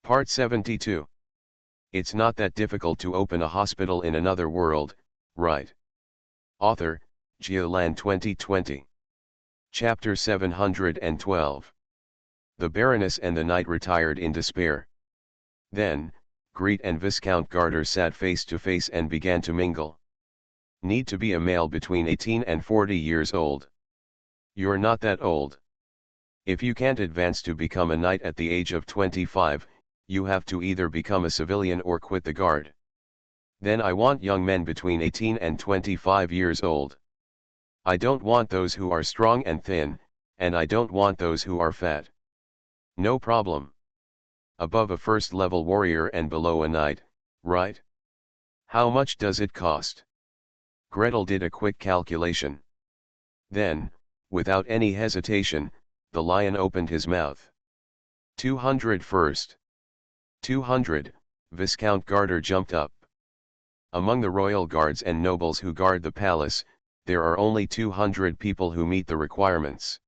Part 72. It's not that difficult to open a hospital in another world, right? Author, Geoland 2020. Chapter 712. The Baroness and the Knight retired in despair. Then, Greet and Viscount Garter sat face to face and began to mingle. Need to be a male between 18 and 40 years old. You're not that old. If you can't advance to become a knight at the age of 25, you have to either become a civilian or quit the guard. Then I want young men between 18 and 25 years old. I don't want those who are strong and thin, and I don't want those who are fat. No problem. Above a first-level warrior and below a knight, right? How much does it cost? Gretel did a quick calculation. Then, without any hesitation, the lion opened his mouth. 200 first. 200, Viscount Garter jumped up. Among the royal guards and nobles who guard the palace, there are only 200 people who meet the requirements.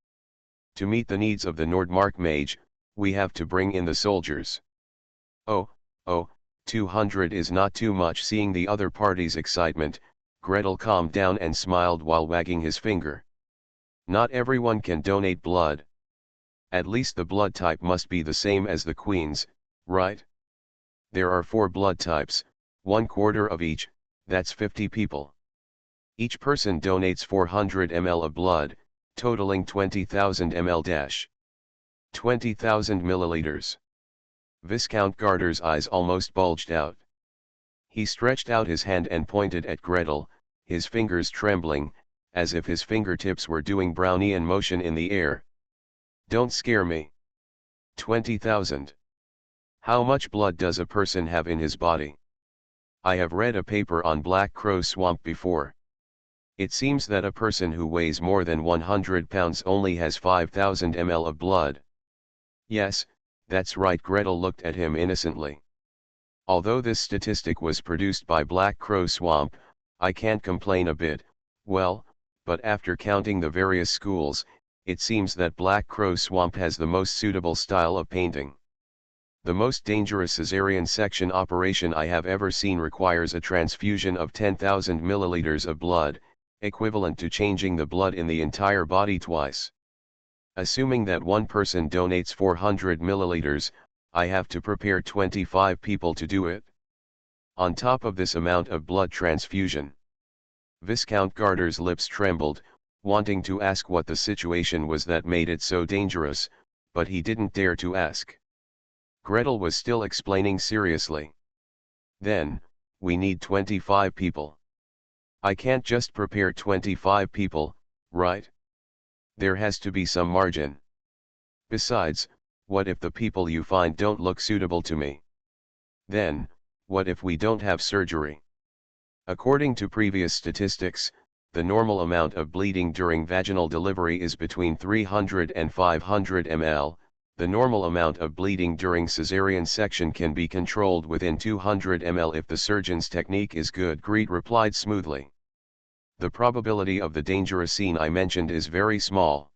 To meet the needs of the Nordmark mage, we have to bring in the soldiers. Oh, 200 is not too much. Seeing the other party's excitement, Gretel calmed down and smiled while wagging his finger. Not everyone can donate blood. At least the blood type must be the same as the queen's, right? There are 4 blood types, 1/4 of each, that's 50 people. Each person donates 400 ml of blood, totaling 20,000 ml. 20,000 milliliters. Viscount Garter's eyes almost bulged out. He stretched out his hand and pointed at Gretel, his fingers trembling, as if his fingertips were doing Brownian motion in the air. Don't scare me. 20,000. How much blood does a person have in his body? I have read a paper on Black Crow Swamp before. It seems that a person who weighs more than 100 pounds only has 5,000 ml of blood. Yes, that's right. Gretel looked at him innocently. Although this statistic was produced by Black Crow Swamp, I can't complain a bit. Well, but after counting the various schools, it seems that Black Crow Swamp has the most suitable style of painting. The most dangerous caesarean section operation I have ever seen requires a transfusion of 10,000 milliliters of blood, equivalent to changing the blood in the entire body twice. Assuming that one person donates 400 milliliters, I have to prepare 25 people to do it. On top of this amount of blood transfusion. Viscount Garter's lips trembled, wanting to ask what the situation was that made it so dangerous, but he didn't dare to ask. Gretel was still explaining seriously. Then, we need 25 people. I can't just prepare 25 people, right? There has to be some margin. Besides, what if the people you find don't look suitable to me? Then, what if we don't have surgery? According to previous statistics, the normal amount of bleeding during vaginal delivery is between 300 and 500 ml. The normal amount of bleeding during caesarean section can be controlled within 200 ml if the surgeon's technique is good. Greet replied smoothly. The probability of the dangerous scene I mentioned is very small.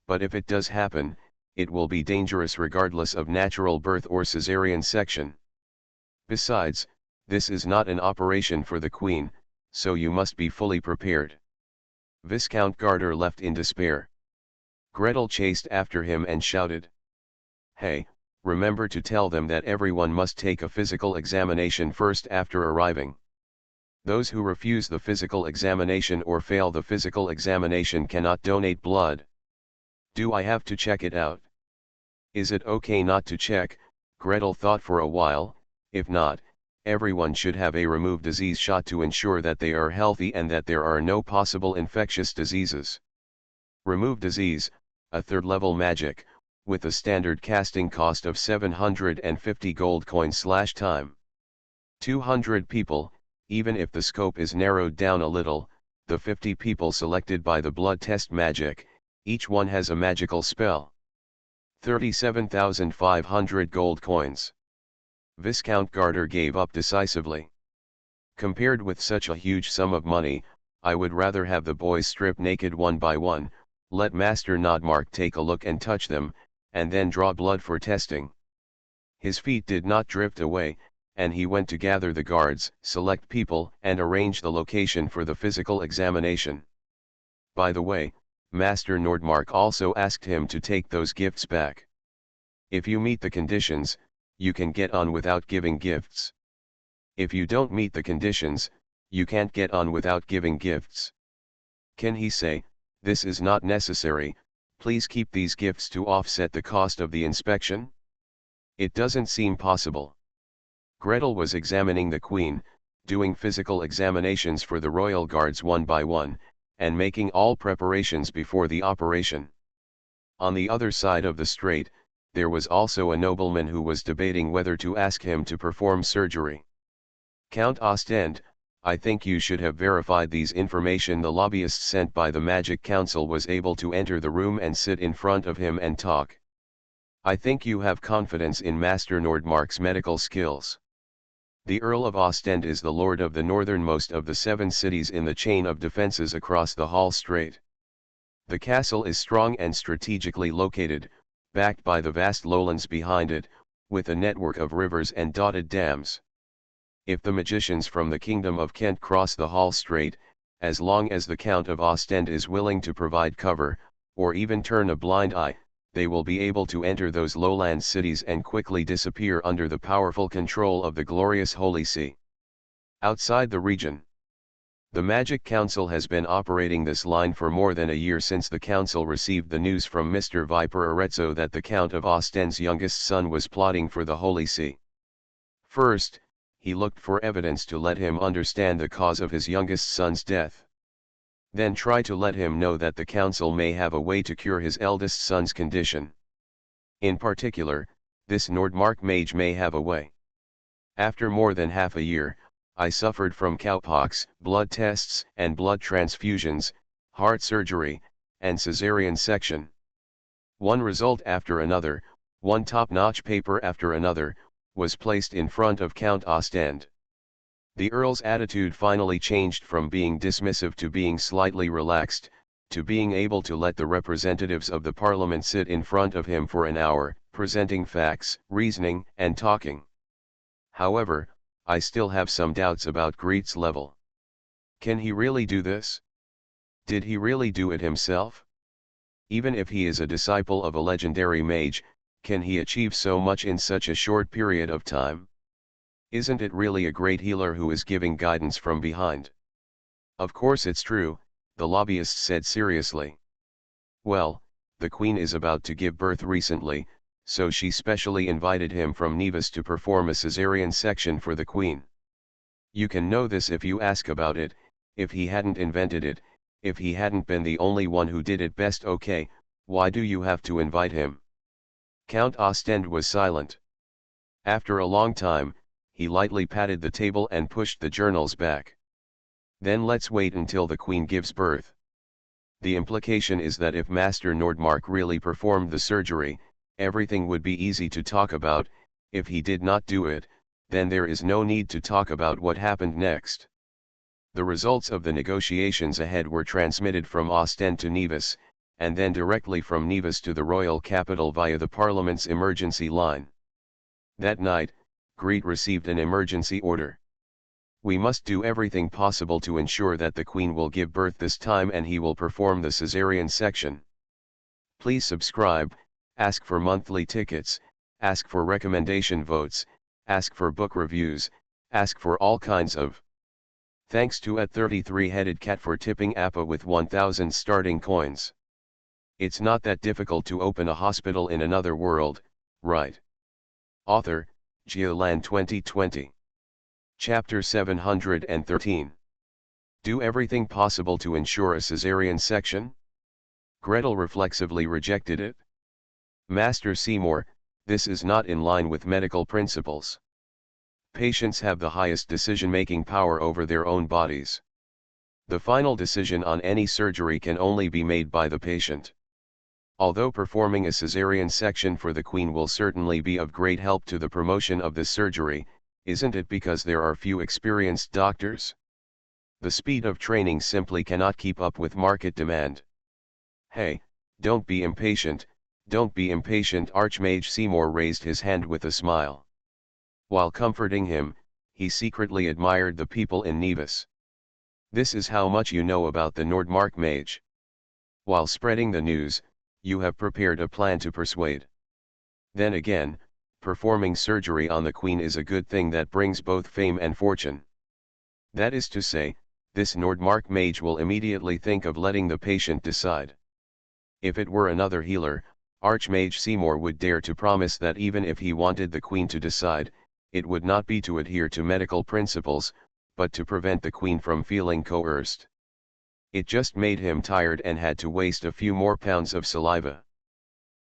But if it does happen, it will be dangerous regardless of natural birth or caesarean section. Besides, this is not an operation for the queen, so you must be fully prepared. Viscount Garter left in despair. Gretel chased after him and shouted. Hey, remember to tell them that everyone must take a physical examination first after arriving. Those who refuse the physical examination or fail the physical examination cannot donate blood. Do I have to check it out? Is it okay not to check? Gretel thought for a while. If not, everyone should have a remove disease shot to ensure that they are healthy and that there are no possible infectious diseases. Remove disease, a third-level magic, with a standard casting cost of 750 gold coins/time. 200 people, even if the scope is narrowed down a little, the 50 people selected by the blood test magic, each one has a magical spell. 37,500 gold coins. Viscount Garter gave up decisively. Compared with such a huge sum of money, I would rather have the boys strip naked one by one, let Master Nodmark take a look and touch them, and then draw blood for testing. His feet did not drift away, and he went to gather the guards, select people, and arrange the location for the physical examination. By the way, Master Nordmark also asked him to take those gifts back. If you meet the conditions, you can get on without giving gifts. If you don't meet the conditions, you can't get on without giving gifts. Can he say, "This is not necessary, please keep these gifts to offset the cost of the inspection"? It doesn't seem possible. Gretel was examining the queen, doing physical examinations for the royal guards one by one, and making all preparations before the operation. On the other side of the strait, there was also a nobleman who was debating whether to ask him to perform surgery. "Count Ostend, I think you should have verified these information." The lobbyist sent by the Magic Council was able to enter the room and sit in front of him and talk. "I think you have confidence in Master Nordmark's medical skills. The Earl of Ostend is the lord of the northernmost of the 7 cities in the chain of defenses across the Hall Strait. The castle is strong and strategically located, backed by the vast lowlands behind it, with a network of rivers and dotted dams. If the magicians from the Kingdom of Kent cross the Hall Strait, as long as the Count of Ostend is willing to provide cover, or even turn a blind eye, they will be able to enter those lowland cities and quickly disappear under the powerful control of the glorious Holy See. Outside the region, the Magic Council has been operating this line for more than a year since the council received the news from Mr. Viper Arezzo that the Count of Ostend's youngest son was plotting for the Holy See. First, he looked for evidence to let him understand the cause of his youngest son's death. Then try to let him know that the council may have a way to cure his eldest son's condition. In particular, this Nordmark mage may have a way. After more than half a year, I suffered from cowpox, blood tests and blood transfusions, heart surgery, and cesarean section. One result after another, one top-notch paper after another, was placed in front of Count Ostend. The Earl's attitude finally changed from being dismissive to being slightly relaxed, to being able to let the representatives of the Parliament sit in front of him for an hour, presenting facts, reasoning, and talking. However, I still have some doubts about Greet's level. Can he really do this? Did he really do it himself? Even if he is a disciple of a legendary mage, can he achieve so much in such a short period of time? Isn't it really a great healer who is giving guidance from behind? Of course it's true, the lobbyist said seriously. Well, the Queen is about to give birth recently, so she specially invited him from Nevis to perform a cesarean section for the Queen. You can know this if you ask about it. If he hadn't invented it, if he hadn't been the only one who did it best, okay, why do you have to invite him? Count Ostend was silent. After a long time, he lightly patted the table and pushed the journals back. Then let's wait until the Queen gives birth. The implication is that if Master Nordmark really performed the surgery, everything would be easy to talk about. If he did not do it, then there is no need to talk about what happened next. The results of the negotiations ahead were transmitted from Ostend to Nevis, and then directly from Nevis to the royal capital via the Parliament's emergency line. That night, Greet received an emergency order. We must do everything possible to ensure that the Queen will give birth this time and he will perform the cesarean section. Please subscribe, ask for monthly tickets, ask for recommendation votes, ask for book reviews, ask for all kinds of. Thanks to a 33-headed cat for tipping Appa with 1,000 starting coins. It's not that difficult to open a hospital in another world, right? Author, Geoland 2020. Chapter 713. Do everything possible to ensure a cesarean section? Gretel reflexively rejected it. Master Seymour, this is not in line with medical principles. Patients have the highest decision-making power over their own bodies. The final decision on any surgery can only be made by the patient. Although performing a cesarean section for the Queen will certainly be of great help to the promotion of this surgery, isn't it because there are few experienced doctors? The speed of training simply cannot keep up with market demand. Hey, don't be impatient, Don't be impatient. Archmage Seymour raised his hand with a smile. While comforting him, he secretly admired the people in Nevis. This is how much you know about the Nordmark mage. While spreading the news, you have prepared a plan to persuade. Then again, performing surgery on the queen is a good thing that brings both fame and fortune. That is to say, this Nordmark mage will immediately think of letting the patient decide. If it were another healer, Archmage Seymour would dare to promise that even if he wanted the queen to decide, it would not be to adhere to medical principles, but to prevent the queen from feeling coerced. It just made him tired and had to waste a few more pounds of saliva.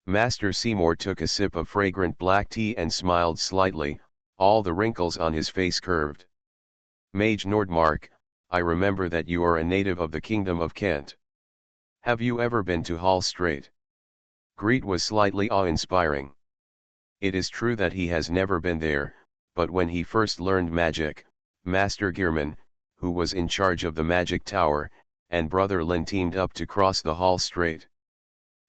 Master Seymour took a sip of fragrant black tea and smiled slightly, all the wrinkles on his face curved. Mage Nordmark, I remember that you are a native of the Kingdom of Kent. Have you ever been to Hall Strait? Greet was slightly awe-inspiring. It is true that he has never been there, but when he first learned magic, Master Gearman, who was in charge of the magic tower, and Brother Lin teamed up to cross the Hall Strait.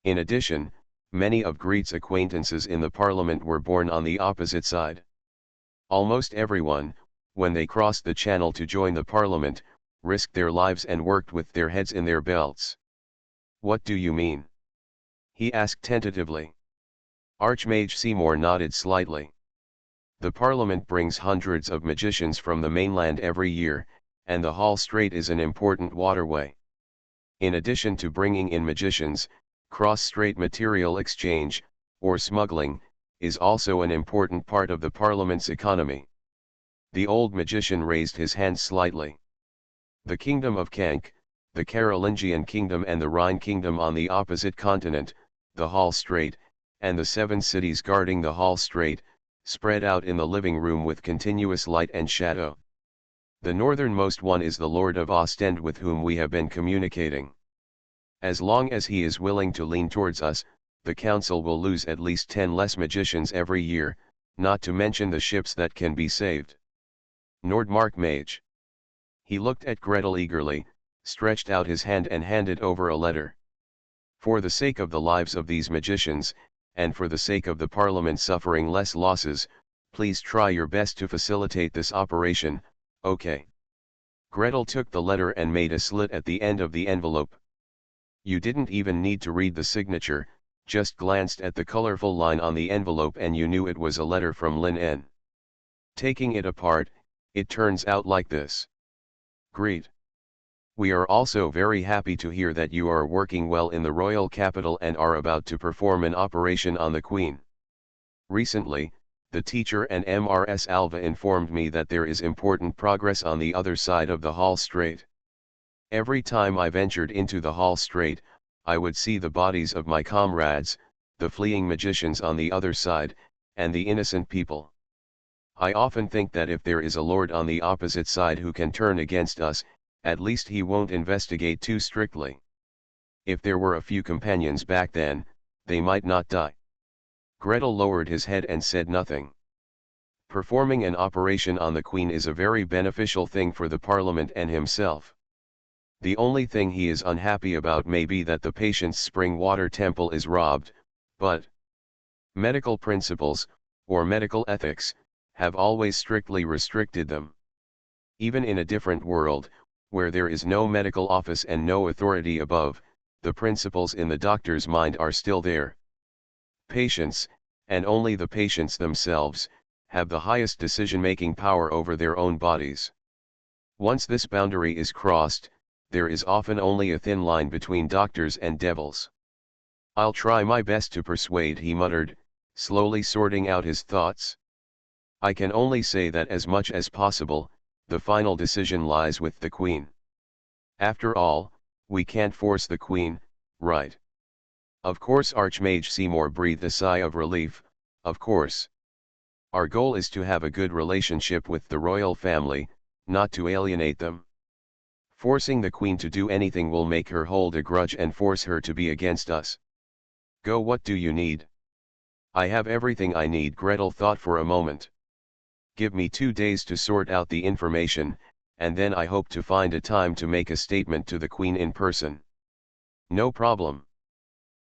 In addition, many of Greet's acquaintances in the Parliament were born on the opposite side. Almost everyone, when they crossed the channel to join the Parliament, risked their lives and worked with their heads in their belts. What do you mean? He asked tentatively. Archmage Seymour nodded slightly. The Parliament brings hundreds of magicians from the mainland every year, and the Hall Strait is an important waterway. In addition to bringing in magicians, cross-strait material exchange, or smuggling, is also an important part of the Parliament's economy. The old magician raised his hand slightly. The Kingdom of Kank, the Carolingian Kingdom and the Rhine Kingdom on the opposite continent, the Hall Strait, and the 7 cities guarding the Hall Strait, spread out in the living room with continuous light and shadow. The northernmost one is the Lord of Ostend with whom we have been communicating. As long as he is willing to lean towards us, the council will lose at least 10 less magicians every year, not to mention the ships that can be saved. Nordmark Mage. He looked at Gretel eagerly, stretched out his hand and handed over a letter. For the sake of the lives of these magicians, and for the sake of the Parliament suffering less losses, please try your best to facilitate this operation, okay? Gretel took the letter and made a slit at the end of the envelope. You didn't even need to read the signature, just glanced at the colorful line on the envelope and you knew it was a letter from Lin N. Taking it apart, it turns out like this. Greet. We are also very happy to hear that you are working well in the royal capital and are about to perform an operation on the Queen. Recently, the teacher and Mrs. Alva informed me that there is important progress on the other side of the Hall Strait. Every time I ventured into the Hall Strait, I would see the bodies of my comrades, the fleeing magicians on the other side, and the innocent people. I often think that if there is a lord on the opposite side who can turn against us, at least he won't investigate too strictly. If there were a few companions back then, they might not die. Gretel lowered his head and said nothing. Performing an operation on the Queen is a very beneficial thing for the Parliament and himself. The only thing he is unhappy about may be that the patient's spring water temple is robbed, but medical principles, or medical ethics, have always strictly restricted them. Even in a different world, where there is no medical office and no authority above, the principles in the doctor's mind are still there. Patients, and only the patients themselves, have the highest decision-making power over their own bodies. Once this boundary is crossed, there is often only a thin line between doctors and devils. I'll try my best to persuade, he muttered, slowly sorting out his thoughts. I can only say that as much as possible, the final decision lies with the Queen. After all, we can't force the Queen, right? Of course, Archmage Seymour breathed a sigh of relief. Of course. Our goal is to have a good relationship with the royal family, not to alienate them. Forcing the Queen to do anything will make her hold a grudge and force her to be against us. Go, what do you need? I have everything I need. Gretel thought for a moment. Give me 2 days to sort out the information, and then I hope to find a time to make a statement to the Queen in person. No problem.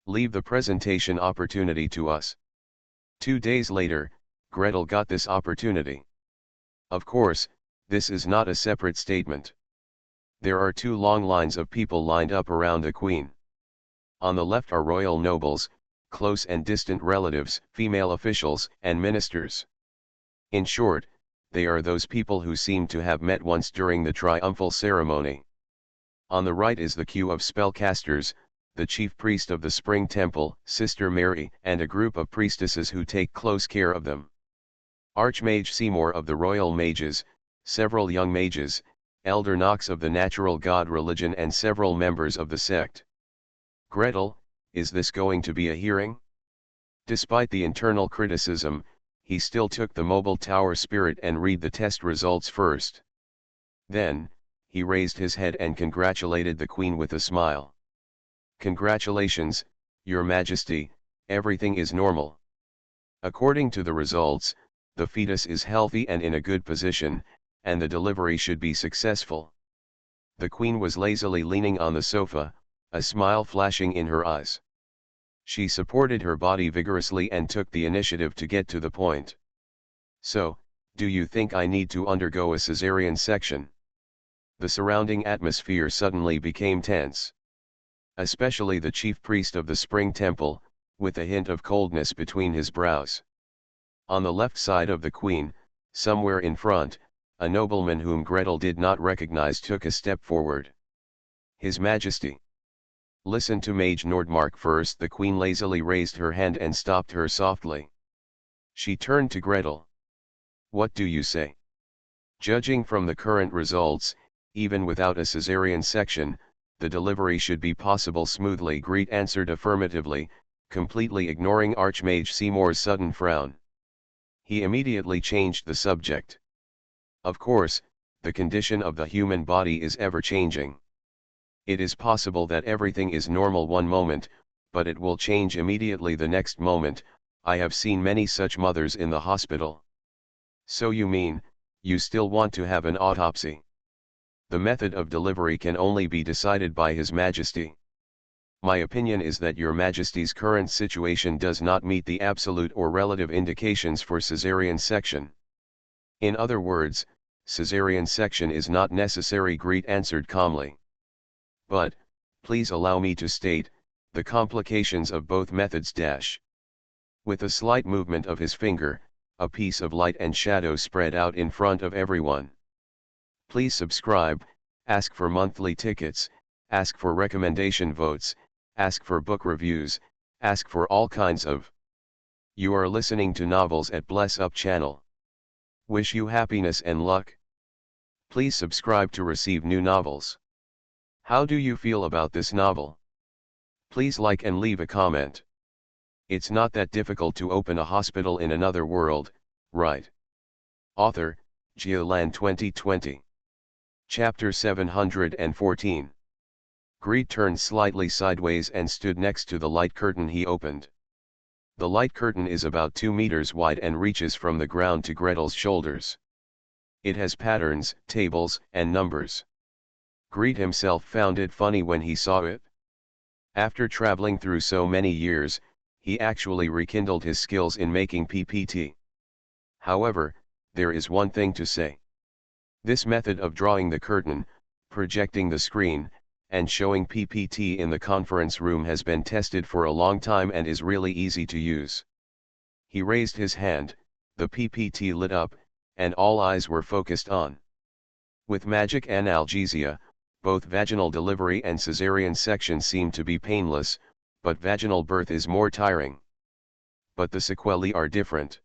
Leave the presentation opportunity to us. 2 days later, Gretel got this opportunity. Of course, this is not a separate statement. There are 2 long lines of people lined up around the queen. On the left are royal nobles, close and distant relatives, female officials, and ministers. In short, they are those people who seem to have met once during the triumphal ceremony. On the right is the queue of spellcasters, the chief priest of the spring temple, Sister Mary, and a group of priestesses who take close care of them. Archmage Seymour of the Royal Mages, several young mages, Elder Knox of the Natural God religion, and several members of the sect. Gretel, is this going to be a hearing? Despite the internal criticism, he still took the mobile tower spirit and read the test results first. Then, he raised his head and congratulated the queen with a smile. Congratulations, Your Majesty, everything is normal. According to the results, the fetus is healthy and in a good position, and the delivery should be successful. The queen was lazily leaning on the sofa, a smile flashing in her eyes. She supported her body vigorously and took the initiative to get to the point. So, do you think I need to undergo a cesarean section? The surrounding atmosphere suddenly became tense. Especially the chief priest of the spring temple, with a hint of coldness between his brows. On the left side of the queen, somewhere in front, a nobleman whom Gretel did not recognize took a step forward. His Majesty. Listen to Mage Nordmark first. The queen lazily raised her hand and stopped her softly. She turned to Gretel. What do you say? Judging from the current results, even without a cesarean section, the delivery should be possible smoothly. Greet answered affirmatively, completely ignoring Archmage Seymour's sudden frown. He immediately changed the subject. Of course, the condition of the human body is ever-changing. It is possible that everything is normal one moment, but it will change immediately the next moment. I have seen many such mothers in the hospital. So you mean, you still want to have an autopsy? The method of delivery can only be decided by His Majesty. My opinion is that Your Majesty's current situation does not meet the absolute or relative indications for caesarean section. In other words, caesarean section is not necessary. Greet answered calmly. But, please allow me to state, the complications of both methods. With a slight movement of his finger, a piece of light and shadow spread out in front of everyone. Please subscribe, ask for monthly tickets, ask for recommendation votes, ask for book reviews, ask for all kinds of. You are listening to Novels at Bless Up channel. Wish you happiness and luck. Please subscribe to receive new novels. How do you feel about this novel? Please like and leave a comment. It's not that difficult to open a hospital in another world, right? Author, Geoland 2020. Chapter 714. Greed turned slightly sideways and stood next to the light curtain he opened. The light curtain is about 2 meters wide and reaches from the ground to Gretel's shoulders. It has patterns, tables, and numbers. Greed himself found it funny when he saw it. After traveling through so many years, he actually rekindled his skills in making PPT. However, there is one thing to say. This method of drawing the curtain, projecting the screen, and showing PPT in the conference room has been tested for a long time and is really easy to use. He raised his hand, the PPT lit up, and all eyes were focused on. With magic analgesia, both vaginal delivery and caesarean section seem to be painless, but vaginal birth is more tiring. But the sequelae are different.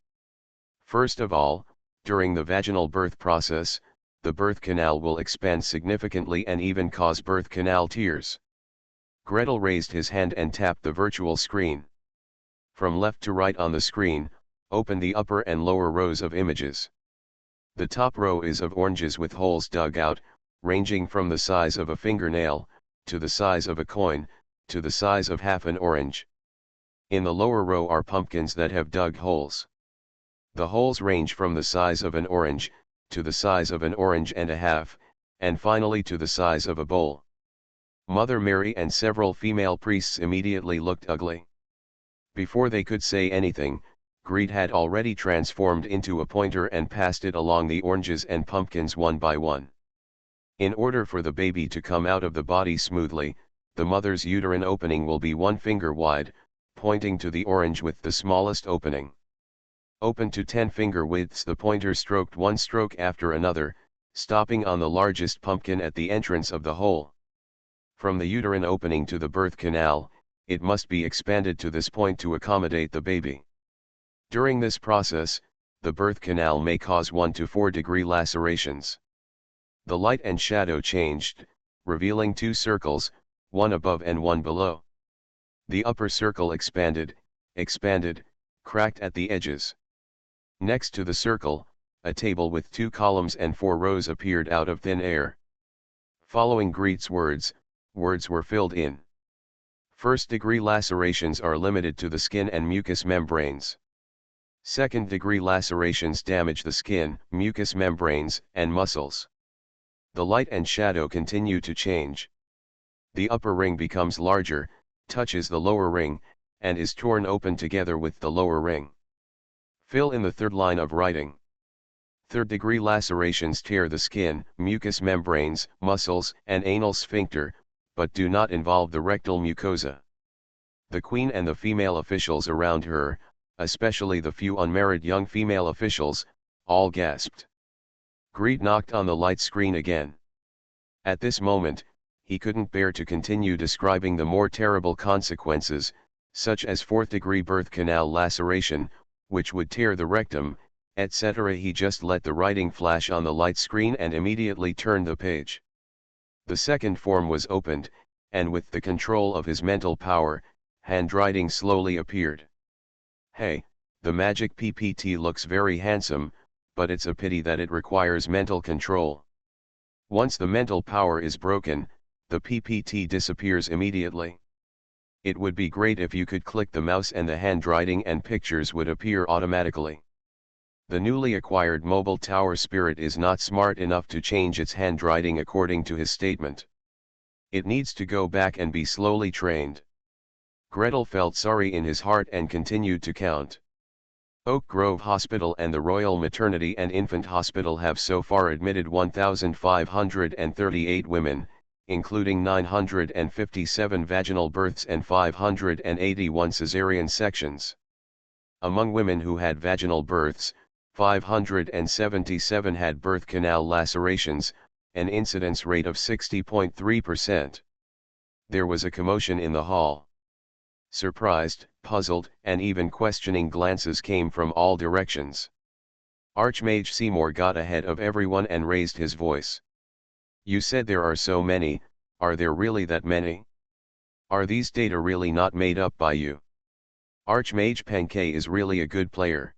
First of all, during the vaginal birth process, the birth canal will expand significantly and even cause birth canal tears. Gretel raised his hand and tapped the virtual screen. From left to right on the screen, open the upper and lower rows of images. The top row is of oranges with holes dug out, ranging from the size of a fingernail, to the size of a coin, to the size of half an orange. In the lower row are pumpkins that have dug holes. The holes range from the size of an orange, to the size of an orange and a half, and finally to the size of a bowl. Mother Mary and several female priests immediately looked ugly. Before they could say anything, Greed had already transformed into a pointer and passed it along the oranges and pumpkins one by one. In order for the baby to come out of the body smoothly, the mother's uterine opening will be 1 finger wide, pointing to the orange with the smallest opening. Open to 10 finger widths, the pointer stroked one stroke after another, stopping on the largest pumpkin at the entrance of the hole. From the uterine opening to the birth canal, it must be expanded to this point to accommodate the baby. During this process, the birth canal may cause 1 to 4 degree lacerations. The light and shadow changed, revealing 2 circles, one above and one below. The upper circle expanded, cracked at the edges. Next to the circle, a table with 2 columns and 4 rows appeared out of thin air. Following Greet's words were filled in. First-degree lacerations are limited to the skin and mucous membranes. Second-degree lacerations damage the skin, mucous membranes, and muscles. The light and shadow continue to change. The upper ring becomes larger, touches the lower ring, and is torn open together with the lower ring. Fill in the third line of writing. Third-degree lacerations tear the skin, mucous membranes, muscles, and anal sphincter, but do not involve the rectal mucosa. The Queen and the female officials around her, especially the few unmarried young female officials, all gasped. Greed knocked on the light screen again. At this moment, he couldn't bear to continue describing the more terrible consequences, such as 4th-degree birth canal laceration, which would tear the rectum, etc. He just let the writing flash on the light screen and immediately turned the page. The second form was opened, and with the control of his mental power, handwriting slowly appeared. Hey, the magic PPT looks very handsome, but it's a pity that it requires mental control. Once the mental power is broken, the PPT disappears immediately. It would be great if you could click the mouse and the handwriting and pictures would appear automatically. The newly acquired mobile tower spirit is not smart enough to change its handwriting according to his statement. It needs to go back and be slowly trained. Gretel felt sorry in his heart and continued to count. Oak Grove Hospital and the Royal Maternity and Infant Hospital have so far admitted 1,538 women, including 957 vaginal births and 581 cesarean sections. Among women who had vaginal births, 577 had birth canal lacerations, an incidence rate of 60.3%. There was a commotion in the hall. Surprised, puzzled, and even questioning glances came from all directions. Archmage Seymour got ahead of everyone and raised his voice. You said there are so many, are there really that many? Are these data really not made up by you? Archmage Pankay is really a good player.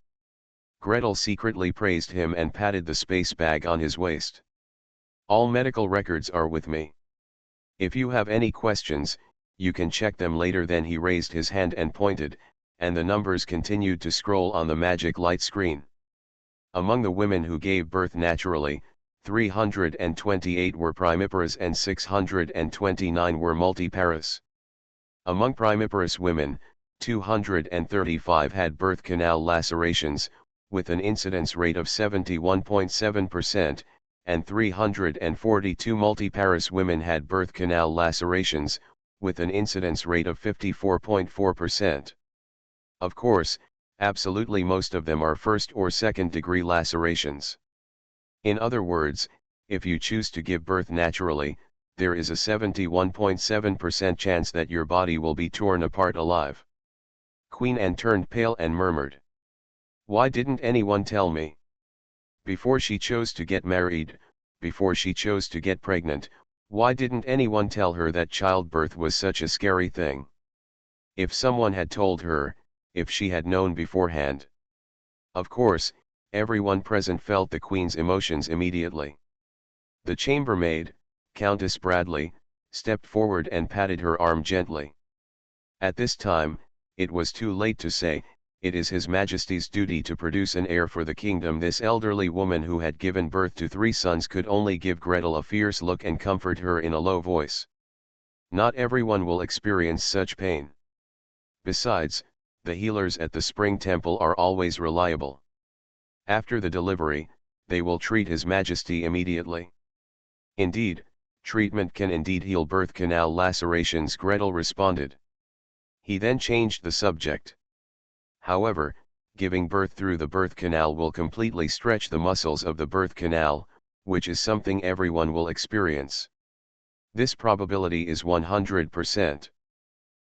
Gretel secretly praised him and patted the space bag on his waist. All medical records are with me. If you have any questions, you can check them later. Then he raised his hand and pointed, and the numbers continued to scroll on the magic light screen. Among the women who gave birth naturally, 328 were primiparous and 629 were multiparous. Among primiparous women, 235 had birth canal lacerations, with an incidence rate of 71.7%, and 342 multiparous women had birth canal lacerations, with an incidence rate of 54.4%. Of course, absolutely most of them are first or second degree lacerations. In other words, if you choose to give birth naturally, there is a 71.7% chance that your body will be torn apart alive. Queen Anne turned pale and murmured, "Why didn't anyone tell me? Before she chose to get married, before she chose to get pregnant, why didn't anyone tell her that childbirth was such a scary thing? If someone had told her, if she had known beforehand." Of course, everyone present felt the Queen's emotions immediately. The chambermaid, Countess Bradley, stepped forward and patted her arm gently. At this time, it was too late to say, "It is His Majesty's duty to produce an heir for the kingdom." This elderly woman who had given birth to 3 sons could only give Gretel a fierce look and comfort her in a low voice. Not everyone will experience such pain. Besides, the healers at the Spring Temple are always reliable. After the delivery, they will treat His Majesty immediately. Indeed, treatment can indeed heal birth canal lacerations, Gretel responded. He then changed the subject. However, giving birth through the birth canal will completely stretch the muscles of the birth canal, which is something everyone will experience. This probability is 100%.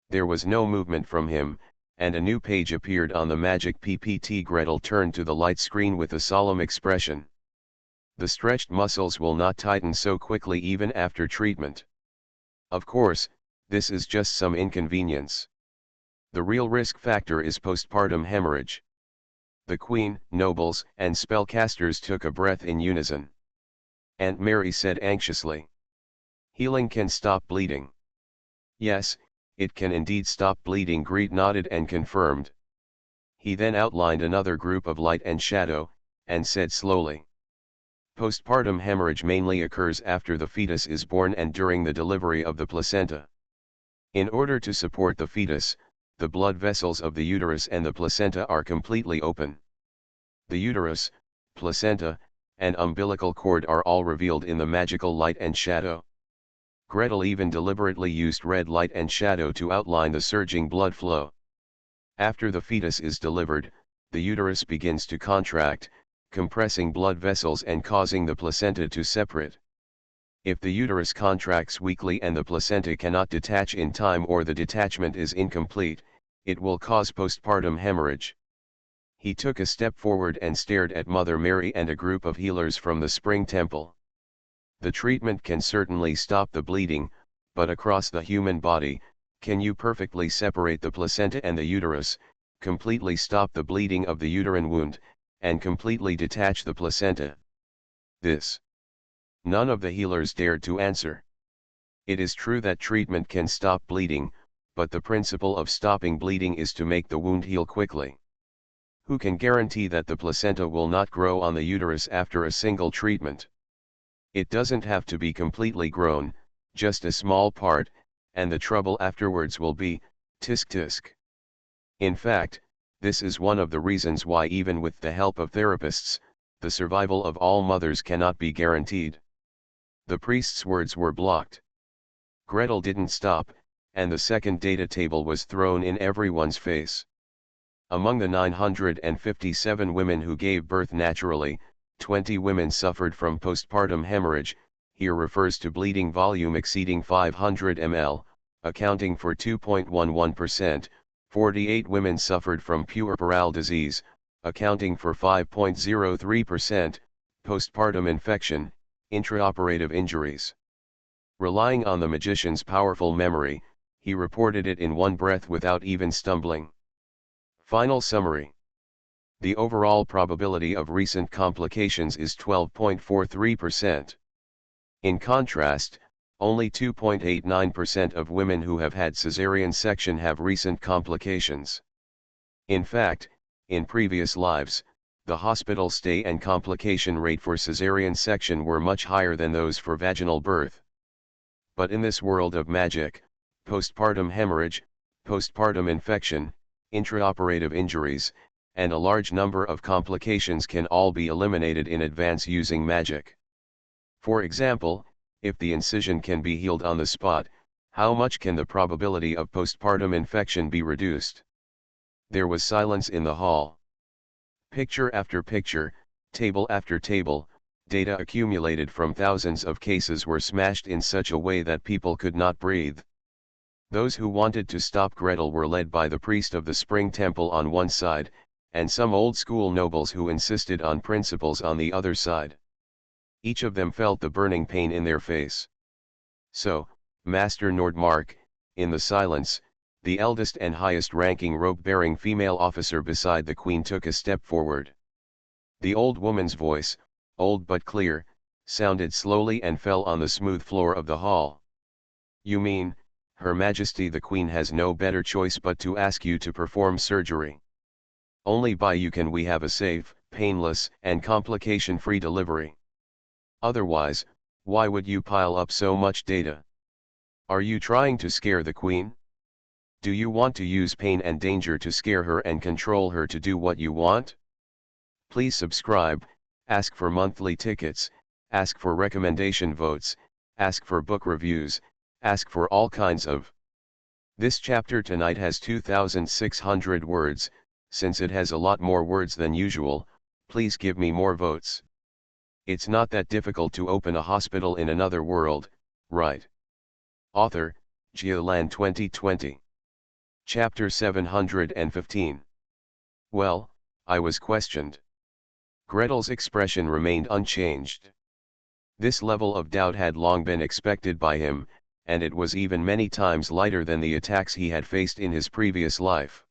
There was no movement from him, and a new page appeared on the magic PPT. Gretel turned to the light screen with a solemn expression. The stretched muscles will not tighten so quickly even after treatment. Of course, this is just some inconvenience. The real risk factor is postpartum hemorrhage. The Queen, nobles, and spellcasters took a breath in unison. Aunt Mary said anxiously. Healing can stop bleeding. Yes, it can indeed stop bleeding. Greet nodded and confirmed. He then outlined another group of light and shadow, and said slowly. Postpartum hemorrhage mainly occurs after the fetus is born and during the delivery of the placenta. In order to support the fetus, the blood vessels of the uterus and the placenta are completely open. The uterus, placenta, and umbilical cord are all revealed in the magical light and shadow. Gretel even deliberately used red light and shadow to outline the surging blood flow. After the fetus is delivered, the uterus begins to contract, compressing blood vessels and causing the placenta to separate. If the uterus contracts weakly and the placenta cannot detach in time or the detachment is incomplete, it will cause postpartum hemorrhage. He took a step forward and stared at Mother Mary and a group of healers from the Spring Temple. The treatment can certainly stop the bleeding, but across the human body, can you perfectly separate the placenta and the uterus, completely stop the bleeding of the uterine wound, and completely detach the placenta? This. None of the healers dared to answer. It is true that treatment can stop bleeding, but the principle of stopping bleeding is to make the wound heal quickly. Who can guarantee that the placenta will not grow on the uterus after a single treatment? It doesn't have to be completely grown, just a small part, and the trouble afterwards will be, tisk tisk. In fact, this is one of the reasons why even with the help of therapists, the survival of all mothers cannot be guaranteed. The priest's words were blocked. Gretel didn't stop, and the second data table was thrown in everyone's face. Among the 957 women who gave birth naturally, 20 women suffered from postpartum hemorrhage. Here refers to bleeding volume exceeding 500 ml, accounting for 2.11%, 48 women suffered from puerperal disease, accounting for 5.03%, postpartum infection, intraoperative injuries. Relying on the magician's powerful memory, he reported it in one breath without even stumbling. Final summary. The overall probability of recent complications is 12.43%. In contrast, only 2.89% of women who have had cesarean section have recent complications. In fact, in previous lives, the hospital stay and complication rate for cesarean section were much higher than those for vaginal birth. But in this world of magic, postpartum hemorrhage, postpartum infection, intraoperative injuries, and a large number of complications can all be eliminated in advance using magic. For example, if the incision can be healed on the spot, how much can the probability of postpartum infection be reduced? There was silence in the hall. Picture after picture, table after table, data accumulated from thousands of cases were smashed in such a way that people could not breathe. Those who wanted to stop Gretel were led by the priest of the Spring Temple on one side, and some old-school nobles who insisted on principles on the other side. Each of them felt the burning pain in their face. So, Master Nordmark, in the silence, the eldest and highest-ranking robe-bearing female officer beside the queen, took a step forward. The old woman's voice, old but clear, sounded slowly and fell on the smooth floor of the hall. "You mean, Her Majesty the Queen has no better choice but to ask you to perform surgery. Only by you can we have a safe, painless, and complication-free delivery. Otherwise, why would you pile up so much data? Are you trying to scare the queen? Do you want to use pain and danger to scare her and control her to do what you want? Please subscribe, ask for monthly tickets, ask for recommendation votes, ask for book reviews, ask for all kinds of. This chapter tonight has 2,600 words. Since it has a lot more words than usual, please give me more votes. It's not that difficult to open a hospital in another world, right? Author, Geoland 2020. Chapter 715. Well, I was questioned. Gretel's expression remained unchanged. This level of doubt had long been expected by him, and it was even many times lighter than the attacks he had faced in his previous life.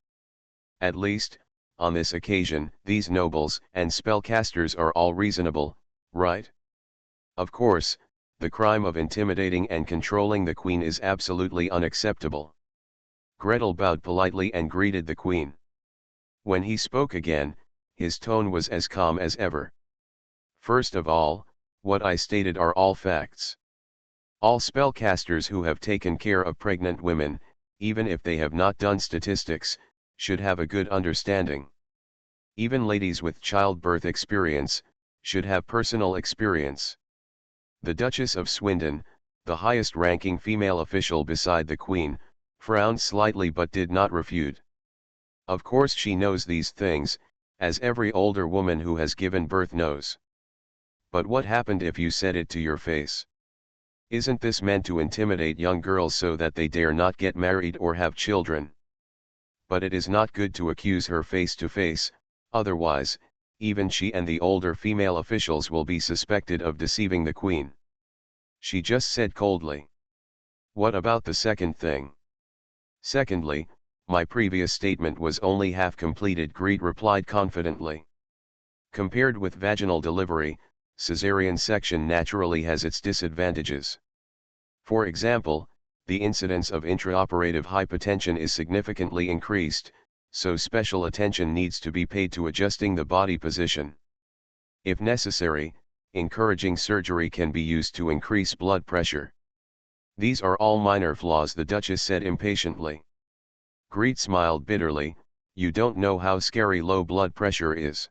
At least, on this occasion, these nobles and spellcasters are all reasonable, right? Of course, the crime of intimidating and controlling the queen is absolutely unacceptable. Gretel bowed politely and greeted the queen. When he spoke again, his tone was as calm as ever. First of all, what I stated are all facts. All spellcasters who have taken care of pregnant women, even if they have not done statistics, should have a good understanding. Even ladies with childbirth experience, should have personal experience. The Duchess of Swindon, the highest-ranking female official beside the Queen, frowned slightly but did not refute. Of course she knows these things, as every older woman who has given birth knows. But what happened if you said it to your face? Isn't this meant to intimidate young girls so that they dare not get married or have children? But it is not good to accuse her face to face, otherwise, even she and the older female officials will be suspected of deceiving the queen. She just said coldly. What about the second thing? Secondly, my previous statement was only half completed, Greet replied confidently. Compared with vaginal delivery, caesarean section naturally has its disadvantages. For example, the incidence of intraoperative hypotension is significantly increased, so special attention needs to be paid to adjusting the body position. If necessary, encouraging surgery can be used to increase blood pressure. These are all minor flaws, the Duchess said impatiently. Greet smiled bitterly. You don't know how scary low blood pressure is.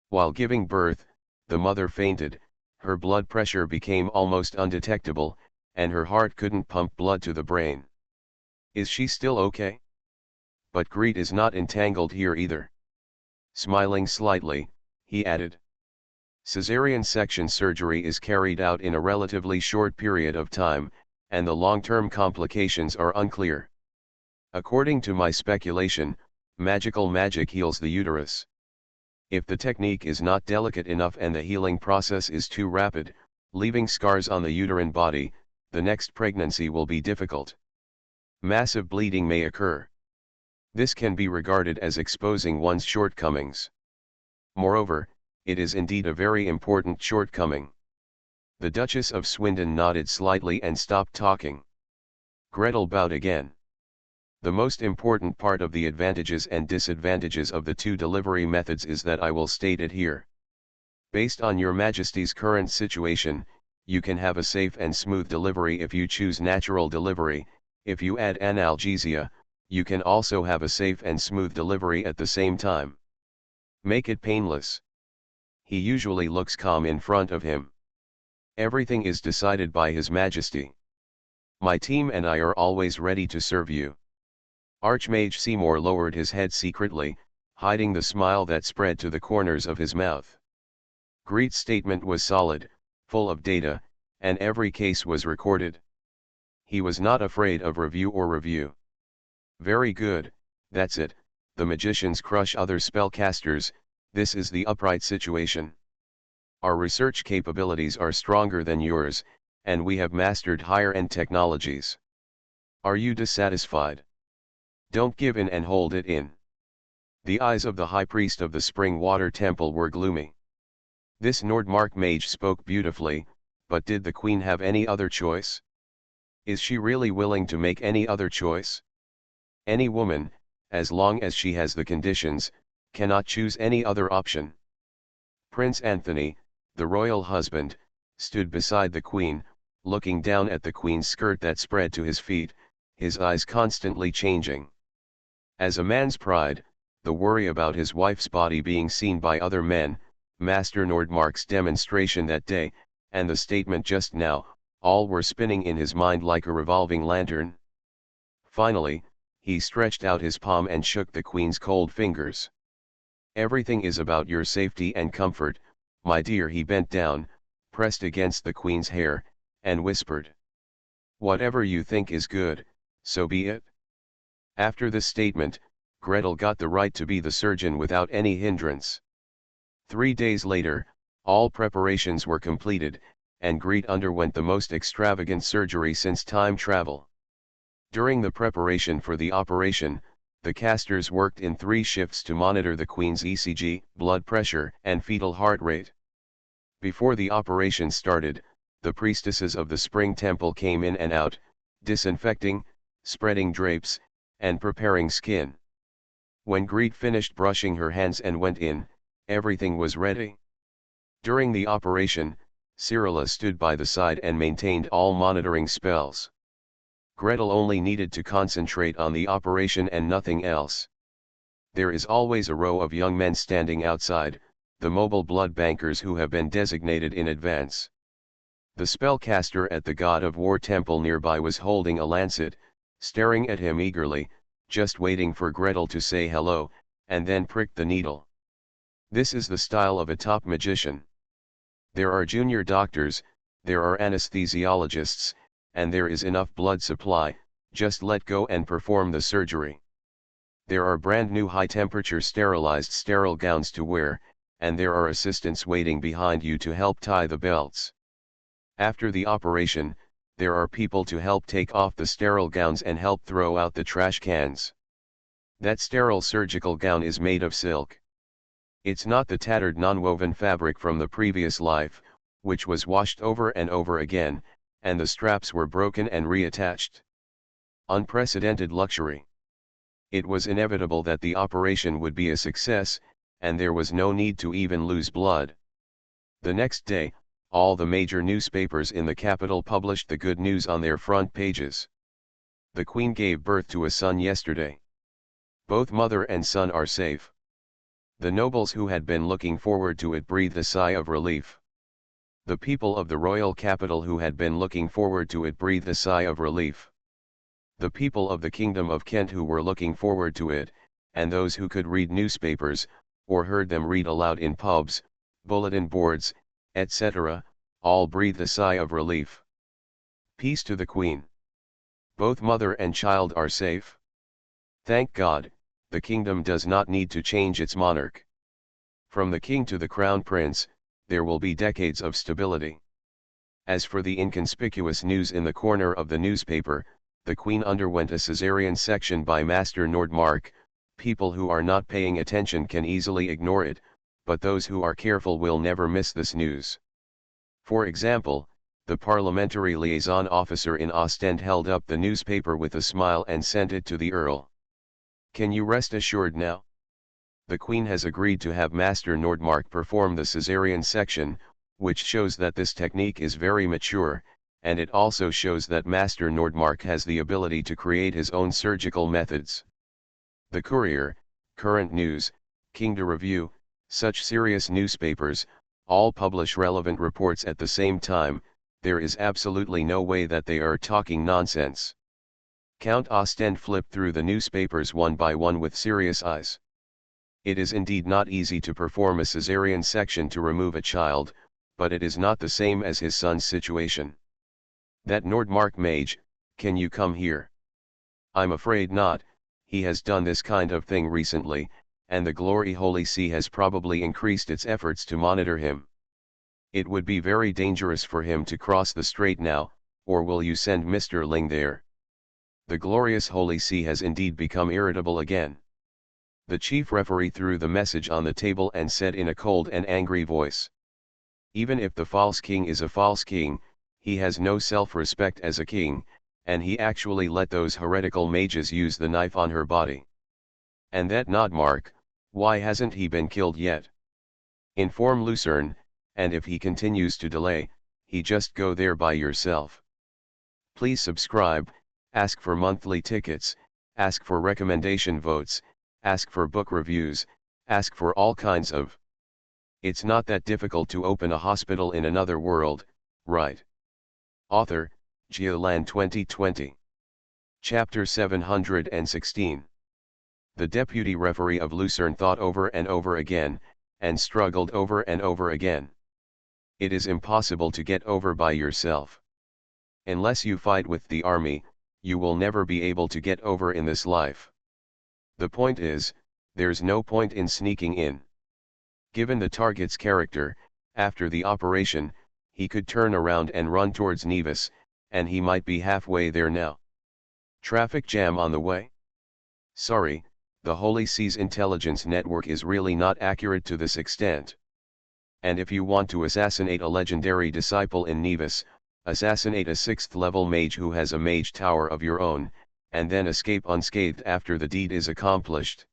While giving birth, the mother fainted, her blood pressure became almost undetectable, and her heart couldn't pump blood to the brain. Is she still okay? But Greet is not entangled here either. Smiling slightly, he added. Caesarean section surgery is carried out in a relatively short period of time, and the long-term complications are unclear. According to my speculation, magical magic heals the uterus. If the technique is not delicate enough and the healing process is too rapid, leaving scars on the uterine body, the next pregnancy will be difficult. Massive bleeding may occur. This can be regarded as exposing one's shortcomings. Moreover, it is indeed a very important shortcoming. The Duchess of Swindon nodded slightly and stopped talking. Gretel bowed again. The most important part of the advantages and disadvantages of the two delivery methods is that I will state it here. Based on your Majesty's current situation, you can have a safe and smooth delivery if you choose natural delivery. If you add analgesia, you can also have a safe and smooth delivery at the same time. Make it painless. He usually looks calm in front of him. Everything is decided by His Majesty. My team and I are always ready to serve you. Archmage Seymour lowered his head secretly, hiding the smile that spread to the corners of his mouth. Greet's statement was solid, full of data, and every case was recorded. He was not afraid of review. Very good, that's it, the magicians crush other spellcasters, this is the upright situation. Our research capabilities are stronger than yours, and we have mastered higher-end technologies. Are you dissatisfied? Don't give in and hold it in. The eyes of the high priest of the spring water temple were gloomy. This Nordmark mage spoke beautifully, but did the queen have any other choice? Is she really willing to make any other choice? Any woman, as long as she has the conditions, cannot choose any other option. Prince Anthony, the royal husband, stood beside the queen, looking down at the queen's skirt that spread to his feet, his eyes constantly changing. As a man's pride, the worry about his wife's body being seen by other men, Master Nordmark's demonstration that day, and the statement just now, all were spinning in his mind like a revolving lantern. Finally, he stretched out his palm and shook the queen's cold fingers. "Everything is about your safety and comfort, my dear." He bent down, pressed against the queen's hair, and whispered, "Whatever you think is good, so be it." After this statement, Gretel got the right to be the surgeon without any hindrance. 3 days later, all preparations were completed, and Greet underwent the most extravagant surgery since time travel. During the preparation for the operation, the casters worked in 3 shifts to monitor the queen's ECG, blood pressure, and fetal heart rate. Before the operation started, the priestesses of the spring temple came in and out, disinfecting, spreading drapes, and preparing skin. When Greet finished brushing her hands and went in, everything was ready. During the operation, Cyrilla stood by the side and maintained all monitoring spells. Gretel only needed to concentrate on the operation and nothing else. There is always a row of young men standing outside, the mobile blood bankers who have been designated in advance. The spellcaster at the God of War temple nearby was holding a lancet, staring at him eagerly, just waiting for Gretel to say hello, and then prick the needle. This is the style of a top magician. There are junior doctors, there are anesthesiologists, and there is enough blood supply, just let go and perform the surgery. There are brand new high-temperature sterilized sterile gowns to wear, and there are assistants waiting behind you to help tie the belts. After the operation, there are people to help take off the sterile gowns and help throw out the trash cans. That sterile surgical gown is made of silk. It's not the tattered non-woven fabric from the previous life, which was washed over and over again, and the straps were broken and reattached. Unprecedented luxury. It was inevitable that the operation would be a success, and there was no need to even lose blood. The next day, all the major newspapers in the capital published the good news on their front pages. The Queen gave birth to a son yesterday. Both mother and son are safe. The nobles who had been looking forward to it breathed a sigh of relief. The people of the royal capital who had been looking forward to it breathed a sigh of relief. The people of the Kingdom of Kent who were looking forward to it, and those who could read newspapers, or heard them read aloud in pubs, bulletin boards, etc., all breathed a sigh of relief. Peace to the Queen. Both mother and child are safe. Thank God, the kingdom does not need to change its monarch. From the king to the crown prince, there will be decades of stability. As for the inconspicuous news in the corner of the newspaper, the Queen underwent a caesarean section by Master Nordmark. People who are not paying attention can easily ignore it, but those who are careful will never miss this news. For example, the parliamentary liaison officer in Ostend held up the newspaper with a smile and sent it to the Earl. Can you rest assured now? The Queen has agreed to have Master Nordmark perform the caesarean section, which shows that this technique is very mature, and it also shows that Master Nordmark has the ability to create his own surgical methods. The Courier, Current News, King to Review, such serious newspapers, all publish relevant reports at the same time. There is absolutely no way that they are talking nonsense. Count Ostend flipped through the newspapers one by one with serious eyes. It is indeed not easy to perform a caesarean section to remove a child, but it is not the same as his son's situation. That Nordmark mage, can you come here? I'm afraid not. He has done this kind of thing recently, and the Glory Holy See has probably increased its efforts to monitor him. It would be very dangerous for him to cross the strait now, or will you send Mr. Ling there? The glorious Holy See has indeed become irritable again. The chief referee threw the message on the table and said in a cold and angry voice. Even if the false king is a false king, he has no self-respect as a king, and he actually let those heretical mages use the knife on her body. And that Nordmark, why hasn't he been killed yet? Inform Lucerne, and if he continues to delay, he just go there by yourself. Please subscribe, ask for monthly tickets, ask for recommendation votes, ask for book reviews, ask for all kinds of. It's not that difficult to open a hospital in another world, right? Author, Geoland 2020. Chapter 716. The deputy referee of Lucerne thought over and over again, and struggled over and over again. It is impossible to get over by yourself. Unless you fight with the army, you will never be able to get over in this life. The point is, there's no point in sneaking in. Given the target's character, after the operation, he could turn around and run towards Nevis, and he might be halfway there now. Traffic jam on the way? Sorry, the Holy See's intelligence network is really not accurate to this extent. And if you want to assassinate a legendary disciple in Nevis, assassinate a 6th level mage who has a mage tower of your own, and then escape unscathed after the deed is accomplished.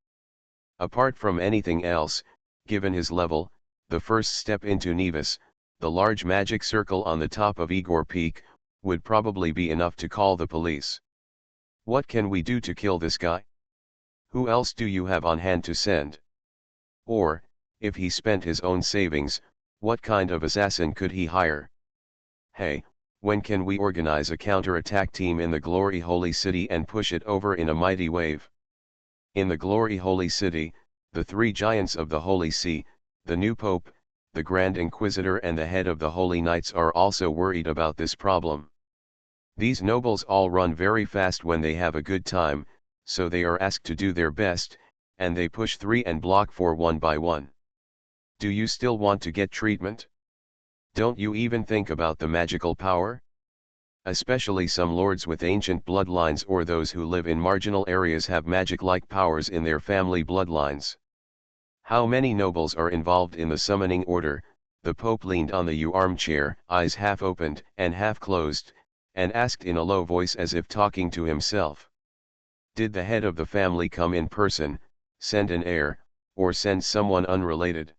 Apart from anything else, given his level, the first step into Nevis, the large magic circle on the top of Igor Peak, would probably be enough to call the police. What can we do to kill this guy? Who else do you have on hand to send? Or, if he spent his own savings, what kind of assassin could he hire? Hey, when can we organize a counter-attack team in the Glory Holy City and push it over in a mighty wave? In the Glory Holy City, the three giants of the Holy See, the new Pope, the Grand Inquisitor and the head of the Holy Knights are also worried about this problem. These nobles all run very fast when they have a good time, so they are asked to do their best, and they push 3 and block 4 one by one. Do you still want to get treatment? Don't you even think about the magical power? Especially some lords with ancient bloodlines or those who live in marginal areas have magic-like powers in their family bloodlines. How many nobles are involved in the summoning order? The Pope leaned on the armchair, eyes half opened and half closed, and asked in a low voice as if talking to himself. Did the head of the family come in person, send an heir, or send someone unrelated?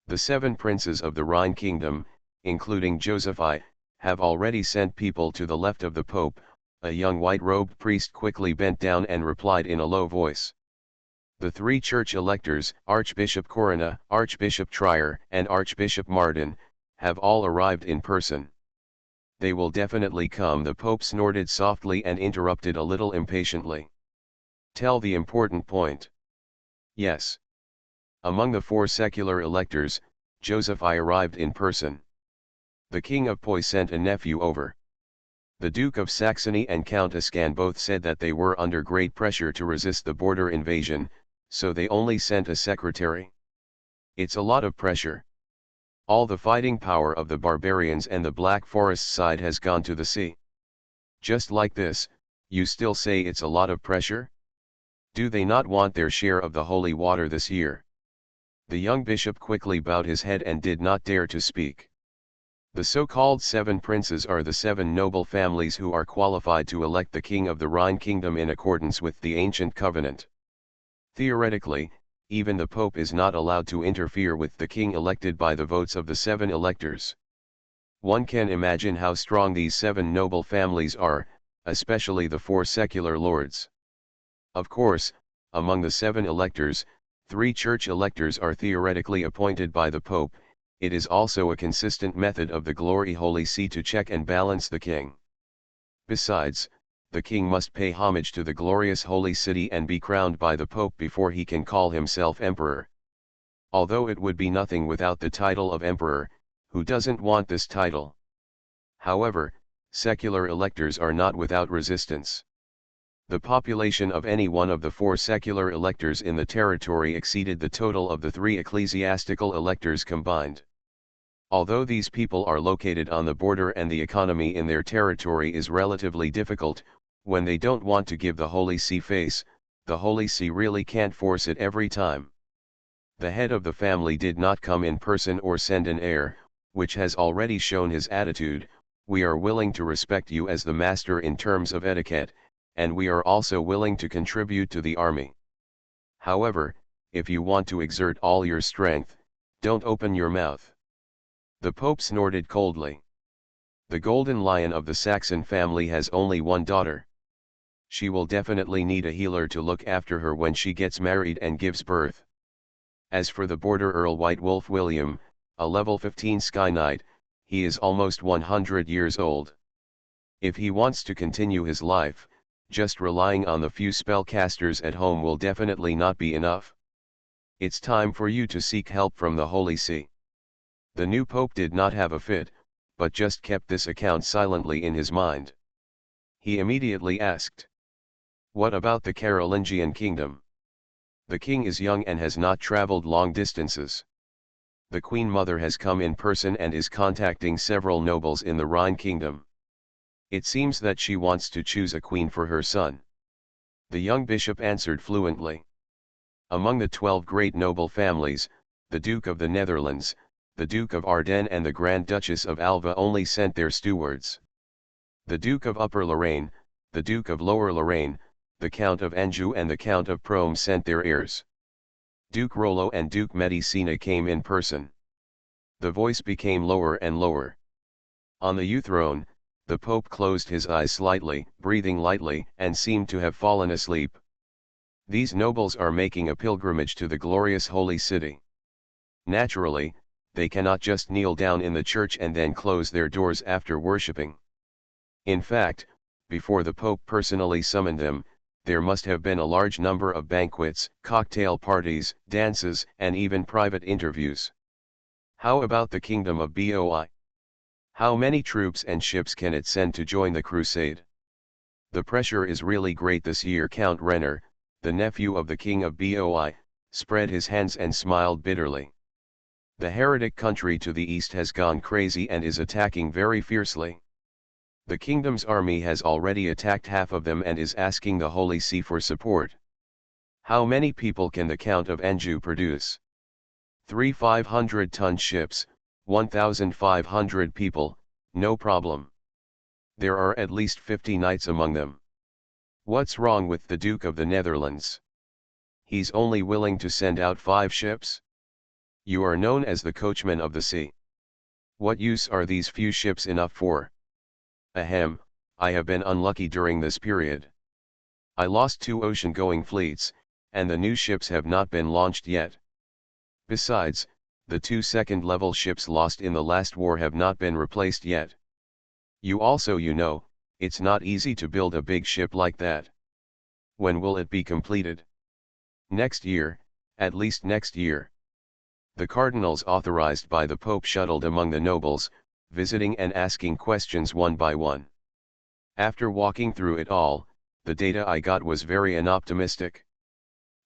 The 7 princes of the Rhine kingdom, including Joseph I, have already sent people to the left of the Pope. A young white-robed priest quickly bent down and replied in a low voice. The 3 church electors, Archbishop Corona, Archbishop Trier, and Archbishop Martin, have all arrived in person. They will definitely come, the Pope snorted softly and interrupted a little impatiently. Tell the important point. Yes. Among the 4 secular electors, Joseph I arrived in person. The King of Poix sent a nephew over. The Duke of Saxony and Count Ascan both said that they were under great pressure to resist the border invasion, so they only sent a secretary. It's a lot of pressure. All the fighting power of the barbarians and the Black Forest side has gone to the sea. Just like this, you still say it's a lot of pressure? Do they not want their share of the holy water this year? The young bishop quickly bowed his head and did not dare to speak. The so-called 7 princes are the 7 noble families who are qualified to elect the king of the Rhine kingdom in accordance with the ancient covenant. Theoretically, even the Pope is not allowed to interfere with the king elected by the votes of the 7 electors. One can imagine how strong these 7 noble families are, especially the 4 secular lords. Of course, among the 7 electors, 3 church electors are theoretically appointed by the Pope. It is also a consistent method of the Glory Holy See to check and balance the king. Besides, the king must pay homage to the glorious Holy City and be crowned by the Pope before he can call himself emperor. Although it would be nothing without the title of emperor, who doesn't want this title? However, secular electors are not without resistance. The population of any one of the 4 secular electors in the territory exceeded the total of the 3 ecclesiastical electors combined. Although these people are located on the border and the economy in their territory is relatively difficult, when they don't want to give the Holy See face, the Holy See really can't force it every time. The head of the family did not come in person or send an heir, which has already shown his attitude. We are willing to respect you as the master in terms of etiquette, and we are also willing to contribute to the army. However, if you want to exert all your strength, don't open your mouth. The Pope snorted coldly. The golden lion of the Saxon family has only one daughter. She will definitely need a healer to look after her when she gets married and gives birth. As for the Border Earl White Wolf William, a level 15 Sky Knight, he is almost 100 years old. If he wants to continue his life, just relying on the few spellcasters at home will definitely not be enough. It's time for you to seek help from the Holy See. The new Pope did not have a fit, but just kept this account silently in his mind. He immediately asked, "What about the Carolingian kingdom? The king is young and has not traveled long distances. The Queen Mother has come in person and is contacting several nobles in the Rhine kingdom. It seems that she wants to choose a queen for her son." The young bishop answered fluently. Among the 12 great noble families, the Duke of the Netherlands, the Duke of Ardennes and the Grand Duchess of Alva only sent their stewards. The Duke of Upper Lorraine, the Duke of Lower Lorraine, the Count of Anjou and the Count of Prome sent their heirs. Duke Rollo and Duke Medicina came in person. The voice became lower and lower. On the euthrone, the Pope closed his eyes slightly, breathing lightly, and seemed to have fallen asleep. These nobles are making a pilgrimage to the glorious holy city. Naturally, they cannot just kneel down in the church and then close their doors after worshipping. In fact, before the Pope personally summoned them, there must have been a large number of banquets, cocktail parties, dances, and even private interviews. How about the kingdom of Boi? How many troops and ships can it send to join the crusade? The pressure is really great this year. Count Renner, the nephew of the king of Boi, spread his hands and smiled bitterly. The heretic country to the east has gone crazy and is attacking very fiercely. The kingdom's army has already attacked half of them and is asking the Holy See for support. How many people can the Count of Anjou produce? 3 500-ton ships, 1,500 people, no problem. There are at least 50 knights among them. What's wrong with the Duke of the Netherlands? He's only willing to send out 5 ships? You are known as the coachman of the sea. What use are these few ships enough for? Ahem, I have been unlucky during this period. I lost 2 ocean-going fleets, and the new ships have not been launched yet. Besides, the 2 second-level ships lost in the last war have not been replaced yet. You know, it's not easy to build a big ship like that. When will it be completed? Next year, at least next year. The cardinals authorized by the Pope shuttled among the nobles, visiting and asking questions one by one. After walking through it all, the data I got was very unoptimistic.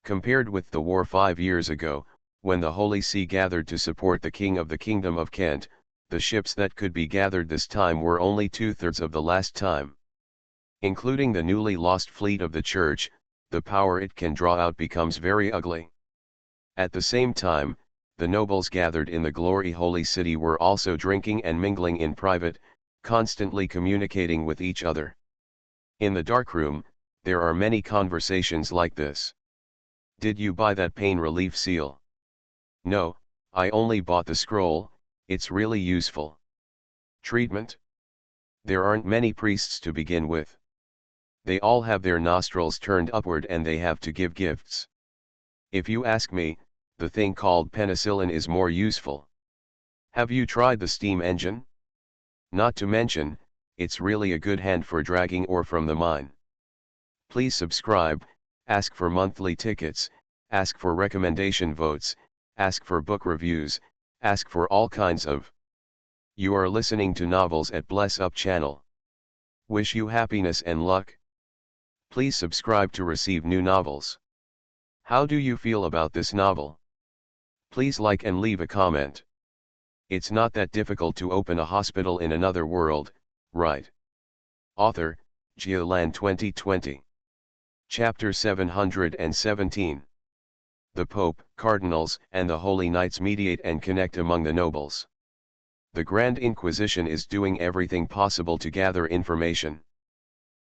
Compared with the war 5 years ago, when the Holy See gathered to support the King of the Kingdom of Kent, the ships that could be gathered this time were only 2/3 of the last time. Including the newly lost fleet of the Church, the power it can draw out becomes very ugly. At the same time, the nobles gathered in the glory holy city were also drinking and mingling in private, constantly communicating with each other. In the darkroom, there are many conversations like this. Did you buy that pain relief seal? No, I only bought the scroll, it's really useful. Treatment? There aren't many priests to begin with. They all have their nostrils turned upward and they have to give gifts. If you ask me, the thing called penicillin is more useful. Have you tried the steam engine? Not to mention, it's really a good hand for dragging ore from the mine. Please subscribe, ask for monthly tickets, ask for recommendation votes, ask for book reviews, ask for all kinds of. You are listening to Novels at Bless Up channel. Wish you happiness and luck. Please subscribe to receive new novels. How do you feel about this novel? Please like and leave a comment. It's not that difficult to open a hospital in another world, right? Author, Geoland 2020. Chapter 717. The Pope, Cardinals, and the Holy Knights mediate and connect among the nobles. The Grand Inquisition is doing everything possible to gather information.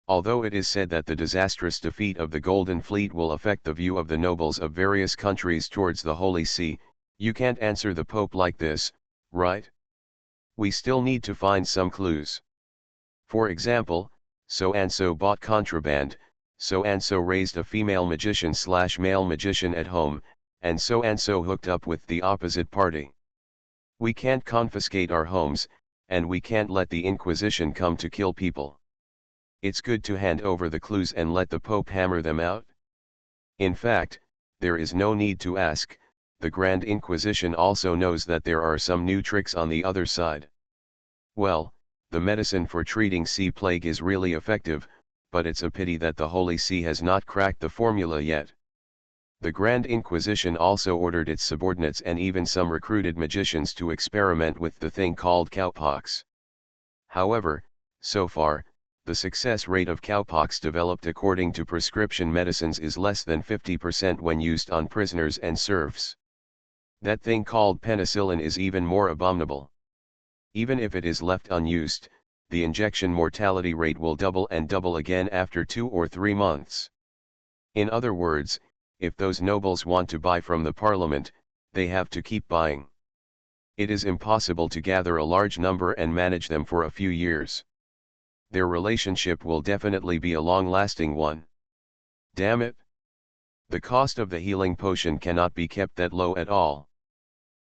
Although it is said that the disastrous defeat of the Golden Fleet will affect the view of the nobles of various countries towards the Holy See, you can't answer the Pope like this, right? We still need to find some clues. For example, so-and-so bought contraband, so-and-so raised a female magician/male magician at home, and so-and-so hooked up with the opposite party. We can't confiscate our homes, and we can't let the Inquisition come to kill people. It's good to hand over the clues and let the Pope hammer them out. In fact, there is no need to ask, the Grand Inquisition also knows that there are some new tricks on the other side. Well, the medicine for treating sea plague is really effective, but it's a pity that the Holy See has not cracked the formula yet. The Grand Inquisition also ordered its subordinates and even some recruited magicians to experiment with the thing called cowpox. However, so far, the success rate of cowpox developed according to prescription medicines is less than 50% when used on prisoners and serfs. That thing called penicillin is even more abominable. Even if it is left unused, the injection mortality rate will double and double again after 2 or 3 months. In other words, if those nobles want to buy from the parliament, they have to keep buying. It is impossible to gather a large number and manage them for a few years. Their relationship will definitely be a long-lasting one. Damn it! The cost of the healing potion cannot be kept that low at all.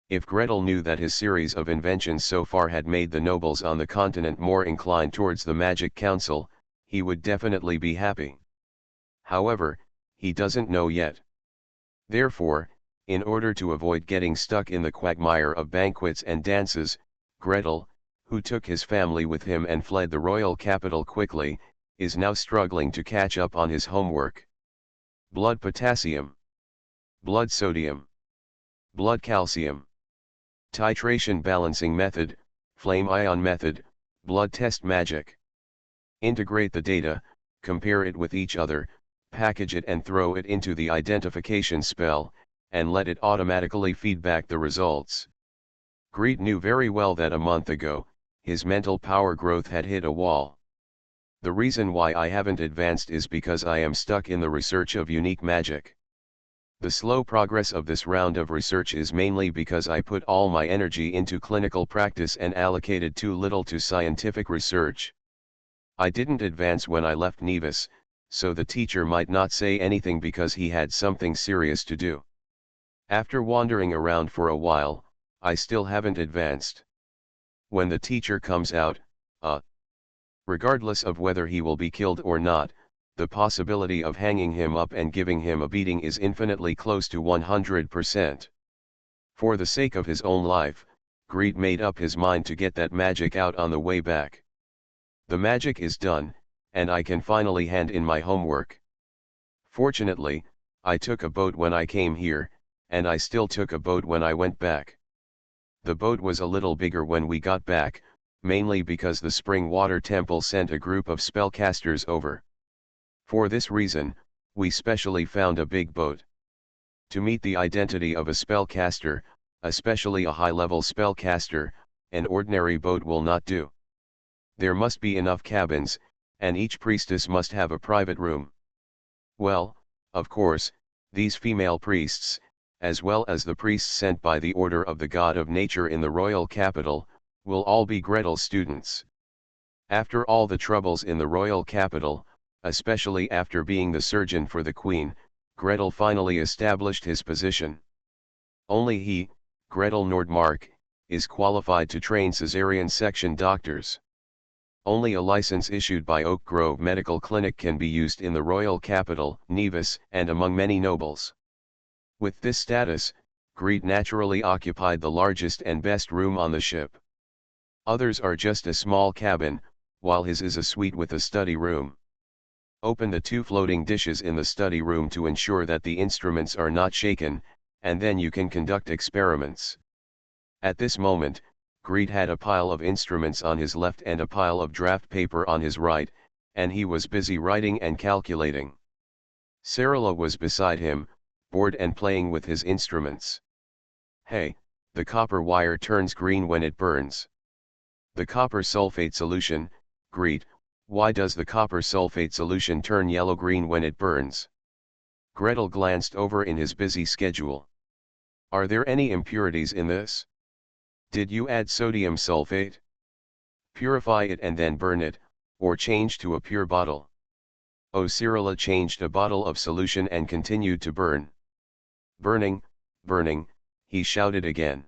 If Gretel knew that his series of inventions so far had made the nobles on the continent more inclined towards the Magic Council, he would definitely be happy. However, he doesn't know yet. Therefore, in order to avoid getting stuck in the quagmire of banquets and dances, Gretel, who took his family with him and fled the royal capital quickly, is now struggling to catch up on his homework. Blood potassium. Blood sodium. Blood calcium. Titration balancing method, flame ion method, blood test magic. Integrate the data, compare it with each other, package it and throw it into the identification spell, and let it automatically feed back the results. Greet knew very well that a month ago, his mental power growth had hit a wall. The reason why I haven't advanced is because I am stuck in the research of unique magic. The slow progress of this round of research is mainly because I put all my energy into clinical practice and allocated too little to scientific research. I didn't advance when I left Nevis, so the teacher might not say anything because he had something serious to do. After wandering around for a while, I still haven't advanced. When the teacher comes out, regardless of whether he will be killed or not, the possibility of hanging him up and giving him a beating is infinitely close to 100%. For the sake of his own life, Greet made up his mind to get that magic out on the way back. The magic is done, and I can finally hand in my homework. Fortunately, I took a boat when I came here, and I still took a boat when I went back. The boat was a little bigger when we got back, mainly because the Spring Water Temple sent a group of spellcasters over. For this reason, we specially found a big boat. To meet the identity of a spellcaster, especially a high-level spellcaster, an ordinary boat will not do. There must be enough cabins, and each priestess must have a private room. Well, of course, these female priests, as well as the priests sent by the order of the God of Nature in the royal capital, will all be Gretel's students. After all the troubles in the royal capital, especially after being the surgeon for the queen, Gretel finally established his position. Only he, Gretel Nordmark, is qualified to train cesarean section doctors. Only a license issued by Oak Grove Medical Clinic can be used in the royal capital, Nevis, and among many nobles. With this status, Greet naturally occupied the largest and best room on the ship. Others are just a small cabin, while his is a suite with a study room. Open the 2 floating dishes in the study room to ensure that the instruments are not shaken, and then you can conduct experiments. At this moment, Greet had a pile of instruments on his left and a pile of draft paper on his right, and he was busy writing and calculating. Sarala was beside him, bored and playing with his instruments. Hey, the copper wire turns green when it burns. The copper sulfate solution, Greet, why does the copper sulfate solution turn yellow-green when it burns? Gretel glanced over in his busy schedule. Are there any impurities in this? Did you add sodium sulfate? Purify it and then burn it, or change to a pure bottle. Oh, Cyrilla changed a bottle of solution and continued to burn. Burning, burning, he shouted again.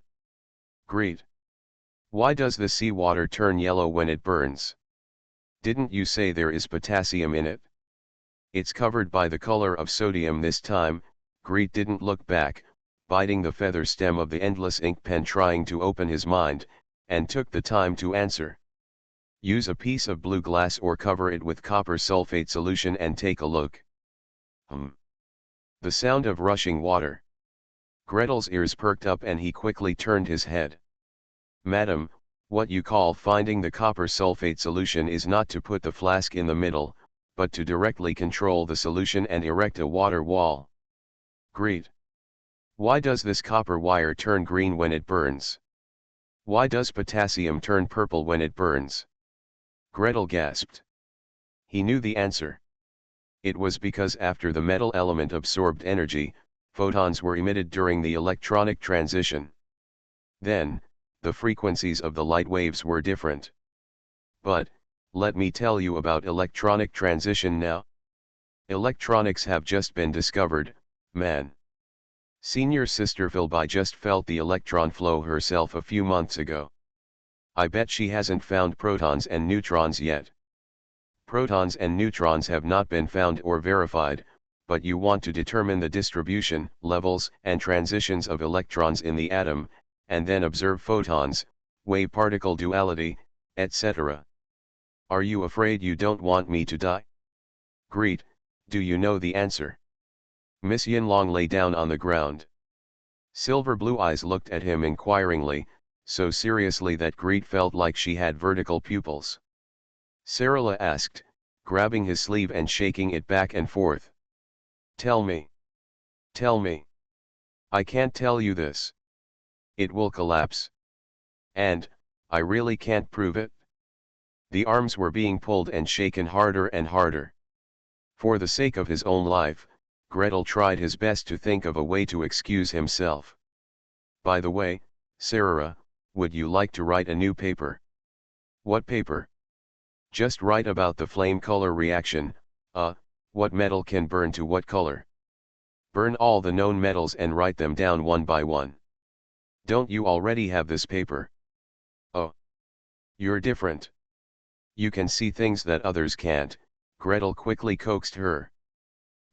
Great! Why does the seawater turn yellow when it burns? Didn't you say there is potassium in it? It's covered by the color of sodium this time. Greet didn't look back, biting the feather stem of the endless ink pen trying to open his mind, and took the time to answer. Use a piece of blue glass or cover it with copper sulfate solution and take a look. The sound of rushing water. Gretel's ears perked up and he quickly turned his head. Madam, what you call finding the copper sulfate solution is not to put the flask in the middle, but to directly control the solution and erect a water wall. Great! Why does this copper wire turn green when it burns? Why does potassium turn purple when it burns? Gretel gasped. He knew the answer. It was because after the metal element absorbed energy, photons were emitted during the electronic transition. Then, the frequencies of the light waves were different. But, let me tell you about electronic transition now. Electronics have just been discovered, man. Senior Sister Philby just felt the electron flow herself a few months ago. I bet she hasn't found protons and neutrons yet. Protons and neutrons have not been found or verified, but you want to determine the distribution, levels, and transitions of electrons in the atom, and then observe photons, wave-particle duality, etc. Are you afraid you don't want me to die? Greet, do you know the answer? Miss Yinlong lay down on the ground. Silver blue eyes looked at him inquiringly, so seriously that Greet felt like she had vertical pupils. Cyrilla asked, grabbing his sleeve and shaking it back and forth. Tell me. Tell me. I can't tell you this. It will collapse. And, I really can't prove it. The arms were being pulled and shaken harder and harder. For the sake of his own life, Gretel tried his best to think of a way to excuse himself. By the way, Sarah, would you like to write a new paper? What paper? Just write about the flame color reaction, what metal can burn to what color. Burn all the known metals and write them down one by one. Don't you already have this paper? Oh. You're different. You can see things that others can't, Gretel quickly coaxed her.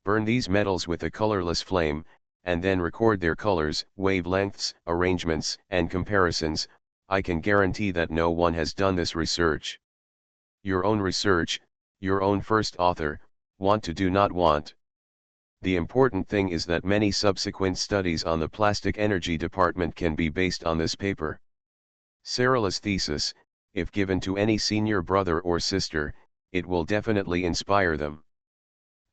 Burn these metals with a colorless flame, and then record their colors, wavelengths, arrangements, and comparisons. I can guarantee that no one has done this research. Your own research, your own first author, want to do not want. The important thing is that many subsequent studies on the plastic energy department can be based on this paper. Cyrilla's thesis, if given to any senior brother or sister, it will definitely inspire them.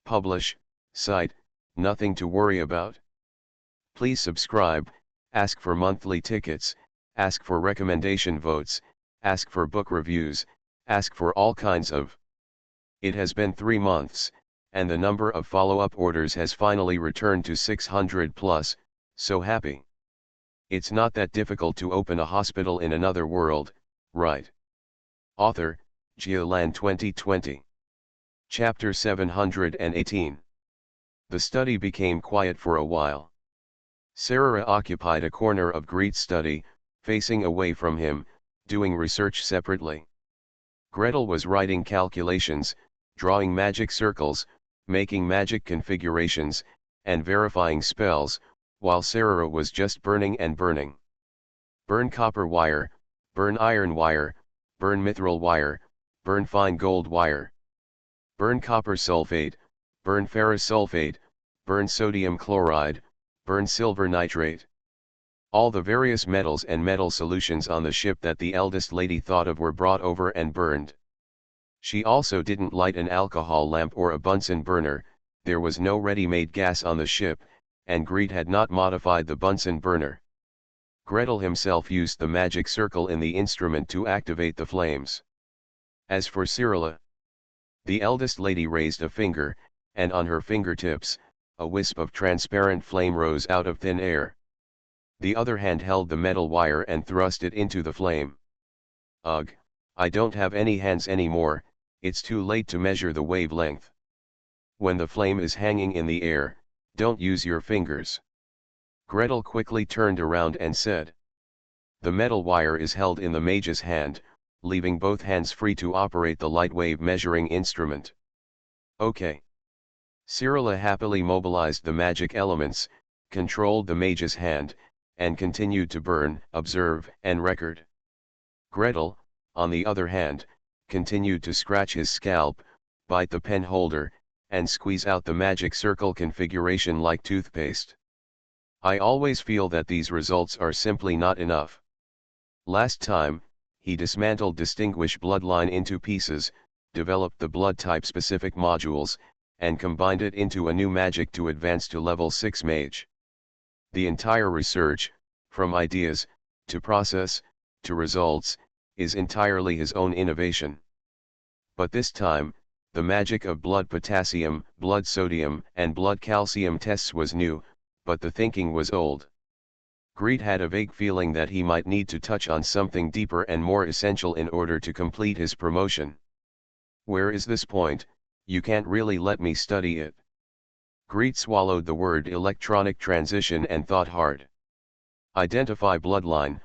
Publish, cite, nothing to worry about. Please subscribe, ask for monthly tickets, ask for recommendation votes, ask for book reviews, ask for all kinds of. It has been 3 months, and the number of follow-up orders has finally returned to 600 plus, so happy. It's not that difficult to open a hospital in another world, right? Author, Geolan 2020. Chapter 718. The study became quiet for a while. Sarah occupied a corner of Greet's study, facing away from him, doing research separately. Gretel was writing calculations, drawing magic circles, making magic configurations, and verifying spells, while Sarah was just burning and burning. Burn copper wire, burn iron wire, burn mithril wire, burn fine gold wire. Burn copper sulfate, burn ferrous sulfate, burn sodium chloride, burn silver nitrate. All the various metals and metal solutions on the ship that the eldest lady thought of were brought over and burned. She also didn't light an alcohol lamp or a Bunsen burner. There was no ready-made gas on the ship, and Greet had not modified the Bunsen burner. Gretel himself used the magic circle in the instrument to activate the flames. As for Cyrilla, the eldest lady raised a finger, and on her fingertips, a wisp of transparent flame rose out of thin air. The other hand held the metal wire and thrust it into the flame. Ugh, I don't have any hands anymore, It's too late to measure the wavelength. When the flame is hanging in the air, don't use your fingers. Gretel quickly turned around and said. The metal wire is held in the mage's hand, leaving both hands free to operate the light wave measuring instrument. Okay. Cyrilla happily mobilized the magic elements, controlled the mage's hand, and continued to burn, observe, and record. Gretel, on the other hand, continued to scratch his scalp, bite the pen holder, and squeeze out the magic circle configuration like toothpaste. I always feel that these results are simply not enough. Last time, he dismantled Distinguish Bloodline into pieces, developed the blood type specific modules, and combined it into a new magic to advance to level 6 mage. The entire research, from ideas, to process, to results, is entirely his own innovation. But this time, the magic of blood potassium, blood sodium, and blood calcium tests was new, but the thinking was old. Greed had a vague feeling that he might need to touch on something deeper and more essential in order to complete his promotion. Where is this point? You can't really let me study it. Greed swallowed the word electronic transition and thought hard. Identify bloodline,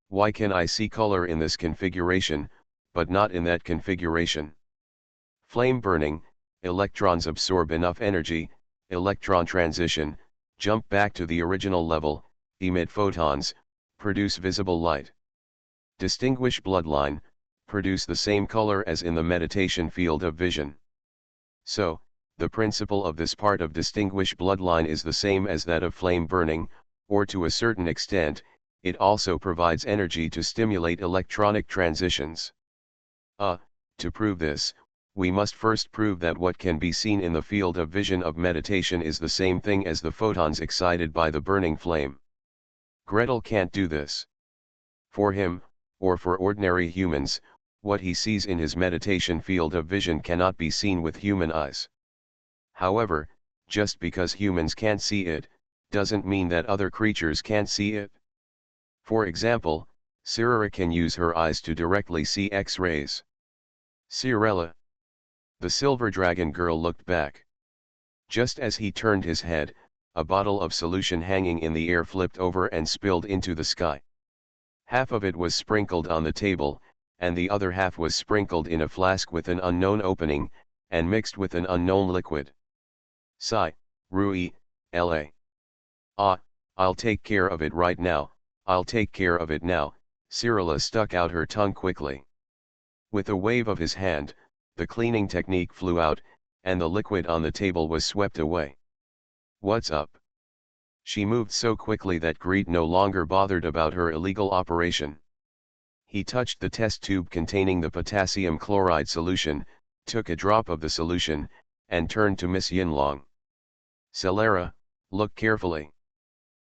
why can I see color in this configuration, but not in that configuration? Flame burning, electrons absorb enough energy, electron transition, jump back to the original level, emit photons, produce visible light. Distinguish bloodline, produce the same color as in the meditation field of vision. So, the principle of this part of distinguish bloodline is the same as that of flame burning, or to a certain extent, it also provides energy to stimulate electronic transitions. To prove this, we must first prove that what can be seen in the field of vision of meditation is the same thing as the photons excited by the burning flame. Gretel can't do this. For him, or for ordinary humans, what he sees in his meditation field of vision cannot be seen with human eyes. However, just because humans can't see it, doesn't mean that other creatures can't see it. For example, Cyrilla can use her eyes to directly see X-rays. Cyrilla. The silver dragon girl looked back. Just as he turned his head, a bottle of solution hanging in the air flipped over and spilled into the sky. Half of it was sprinkled on the table, and the other half was sprinkled in a flask with an unknown opening, and mixed with an unknown liquid. Rui, La. I'll take care of it right now, I'll take care of it now, Cyrilla stuck out her tongue quickly. With a wave of his hand, the cleaning technique flew out, and the liquid on the table was swept away. What's up? She moved so quickly that Greed no longer bothered about her illegal operation. He touched the test tube containing the potassium chloride solution, took a drop of the solution, and turned to Miss Yinlong. Celera, look carefully.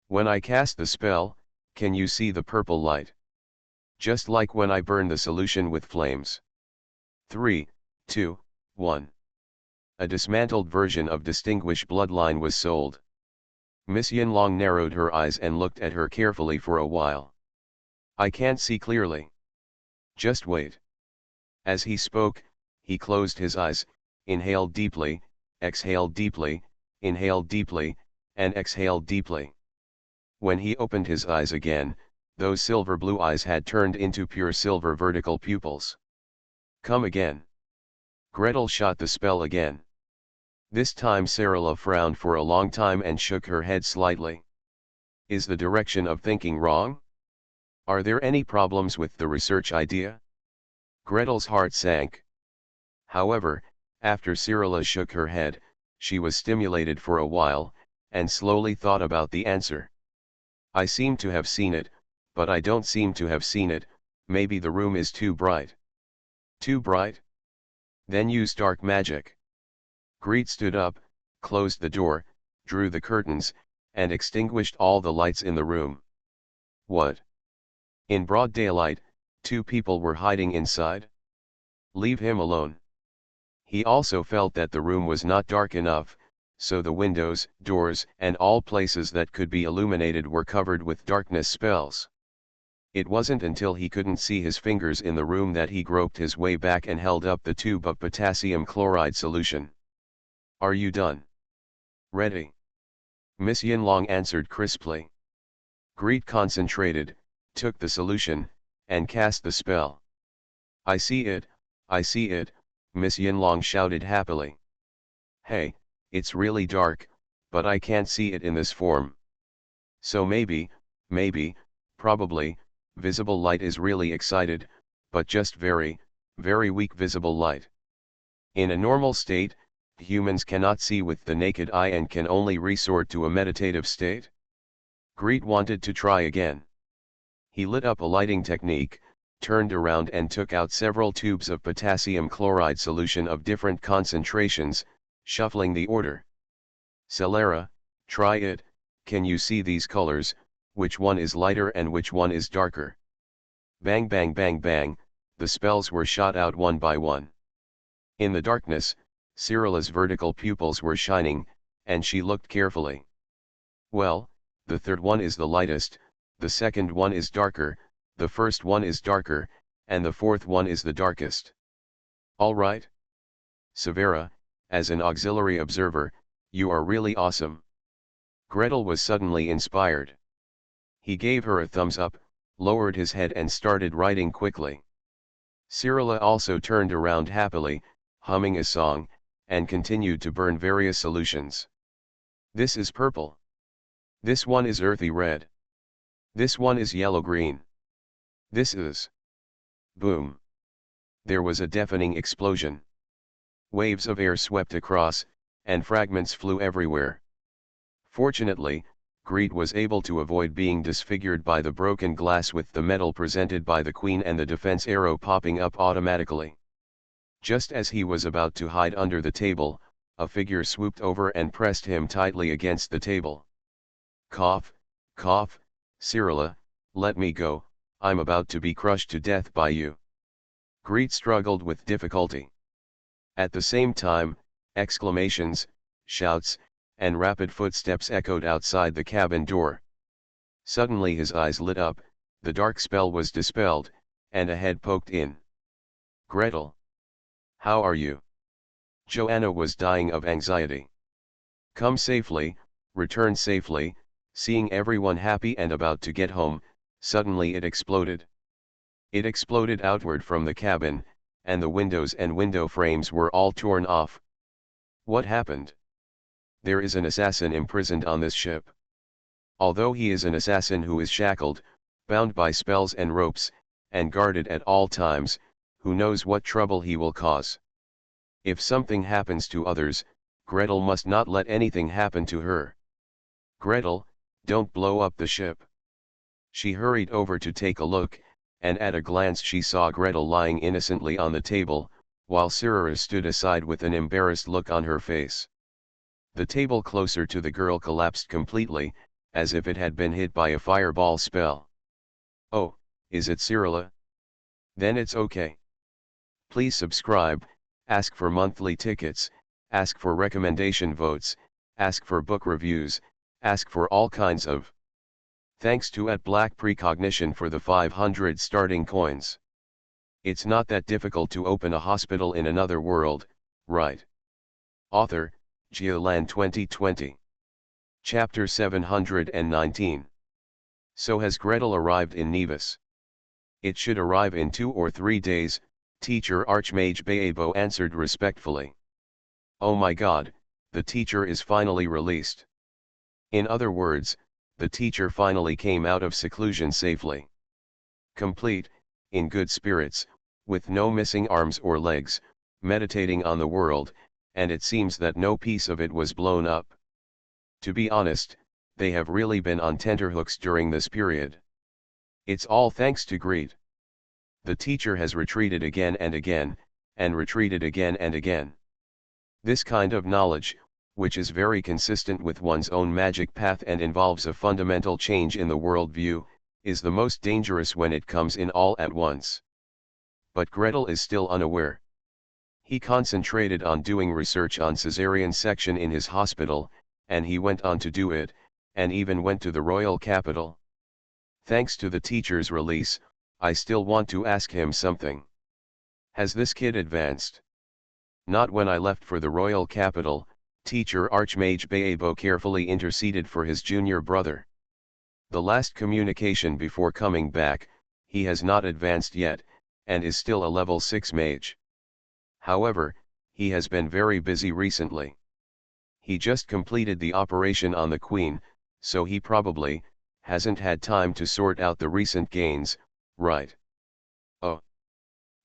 When I cast the spell, can you see the purple light? Just like when I burn the solution with flames. 3, 2, 1. A dismantled version of Distinguish Bloodline was sold. Miss Yinlong narrowed her eyes and looked at her carefully for a while. I can't see clearly. Just wait. As he spoke, he closed his eyes, inhaled deeply, exhaled deeply, inhaled deeply, and exhaled deeply. When he opened his eyes again, those silver blue eyes had turned into pure silver vertical pupils. Come again. Gretel shot the spell again. This time Cyrilla frowned for a long time and shook her head slightly. Is the direction of thinking wrong? Are there any problems with the research idea? Gretel's heart sank. However, after Cyrilla shook her head, she was stimulated for a while, and slowly thought about the answer. I seem to have seen it, but I don't seem to have seen it, maybe the room is too bright. Too bright? Then use dark magic. Greed stood up, closed the door, drew the curtains, and extinguished all the lights in the room. What? In broad daylight, 2 people were hiding inside? Leave him alone. He also felt that the room was not dark enough, so the windows, doors, and all places that could be illuminated were covered with darkness spells. It wasn't until he couldn't see his fingers in the room that he groped his way back and held up the tube of potassium chloride solution. "Are you done?" "Ready," Miss Yinlong answered crisply. Greet concentrated, took the solution, and cast the spell. I see it, Miss Yinlong shouted happily. "Hey, it's really dark, but I can't see it in this form. So maybe, probably, visible light is really excited, but just very, very weak visible light. In a normal state, humans cannot see with the naked eye and can only resort to a meditative state." Greet wanted to try again. He lit up a lighting technique, turned around and took out several tubes of potassium chloride solution of different concentrations, shuffling the order. "Celera, try it, can you see these colors, which one is lighter and which one is darker?" Bang bang bang bang, the spells were shot out one by one. In the darkness, Cyrilla's vertical pupils were shining, and she looked carefully. "Well, the third one is the lightest, the second one is darker, the first one is darker, and the fourth one is the darkest." "All right. Severa, as an auxiliary observer, you are really awesome." Gretel was suddenly inspired. He gave her a thumbs up, lowered his head and started writing quickly. Cyrilla also turned around happily, humming a song, and continued to burn various solutions. "This is purple. This one is earthy red. This one is yellow-green. This is..." Boom! There was a deafening explosion. Waves of air swept across, and fragments flew everywhere. Fortunately, Greet was able to avoid being disfigured by the broken glass with the medal presented by the Queen and the defense arrow popping up automatically. Just as he was about to hide under the table, a figure swooped over and pressed him tightly against the table. "Cough, cough, Cyrilla, let me go, I'm about to be crushed to death by you." Greet struggled with difficulty. At the same time, exclamations, shouts, and rapid footsteps echoed outside the cabin door. Suddenly his eyes lit up, the dark spell was dispelled, and a head poked in. "Gretel. How are you?" Joanna was dying of anxiety. "Come safely, return safely." Seeing everyone happy and about to get home, suddenly it exploded. It exploded outward from the cabin, and the windows and window frames were all torn off. "What happened?" "There is an assassin imprisoned on this ship. Although he is an assassin who is shackled, bound by spells and ropes, and guarded at all times, who knows what trouble he will cause. If something happens to others, Gretel must not let anything happen to her. Gretel, don't blow up the ship." She hurried over to take a look, and at a glance she saw Gretel lying innocently on the table, while Cyrilla stood aside with an embarrassed look on her face. The table closer to the girl collapsed completely, as if it had been hit by a fireball spell. "Oh, is it Cyrilla? Then it's okay. Please subscribe, ask for monthly tickets, ask for recommendation votes, ask for book reviews, ask for all kinds of. Thanks to @MaleProtagonist for the 500 starting coins. It's not that difficult to open a hospital in another world, right?" Author, Giolan 2020. Chapter 719. So has Gretel arrived in Nevis? It should arrive in 2 or 3 days, Teacher Archmage Baebo answered respectfully. Oh my god, the teacher is finally released. In other words, the teacher finally came out of seclusion safely. Complete, in good spirits, with no missing arms or legs, meditating on the world, and it seems that no piece of it was blown up. To be honest, they have really been on tenterhooks during this period. It's all thanks to greed. The teacher has retreated again and again, and retreated again and again. This kind of knowledge, which is very consistent with one's own magic path and involves a fundamental change in the worldview, is the most dangerous when it comes in all at once. But Gretel is still unaware. He concentrated on doing research on cesarean section in his hospital, and he went on to do it, and even went to the royal capital. Thanks to the teacher's release, I still want to ask him something. Has this kid advanced? Not when I left for the royal capital, teacher Archmage Baebo carefully interceded for his junior brother. The last communication before coming back, he has not advanced yet, and is still a level 6 mage. However, he has been very busy recently. He just completed the operation on the Queen, so he probably hasn't had time to sort out the recent gains, right? Oh.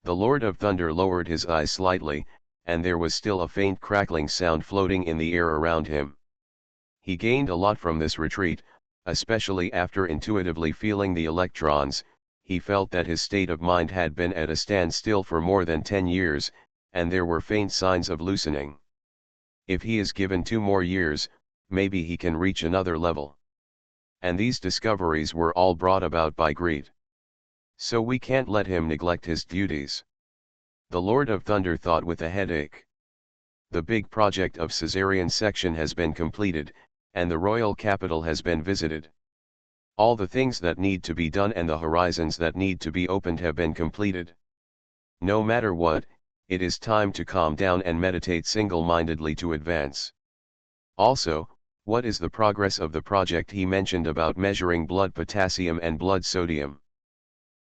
The Lord of Thunder lowered his eyes slightly, and there was still a faint crackling sound floating in the air around him. He gained a lot from this retreat, especially after intuitively feeling the electrons. He felt that his state of mind had been at a standstill for more than 10 years, and there were faint signs of loosening. If he is given 2 more years, maybe he can reach another level. And these discoveries were all brought about by greed. So we can't let him neglect his duties. The Lord of Thunder thought with a headache. The big project of Caesarean section has been completed, and the royal capital has been visited. All the things that need to be done and the horizons that need to be opened have been completed. No matter what, it is time to calm down and meditate single-mindedly to advance. Also, what is the progress of the project he mentioned about measuring blood potassium and blood sodium?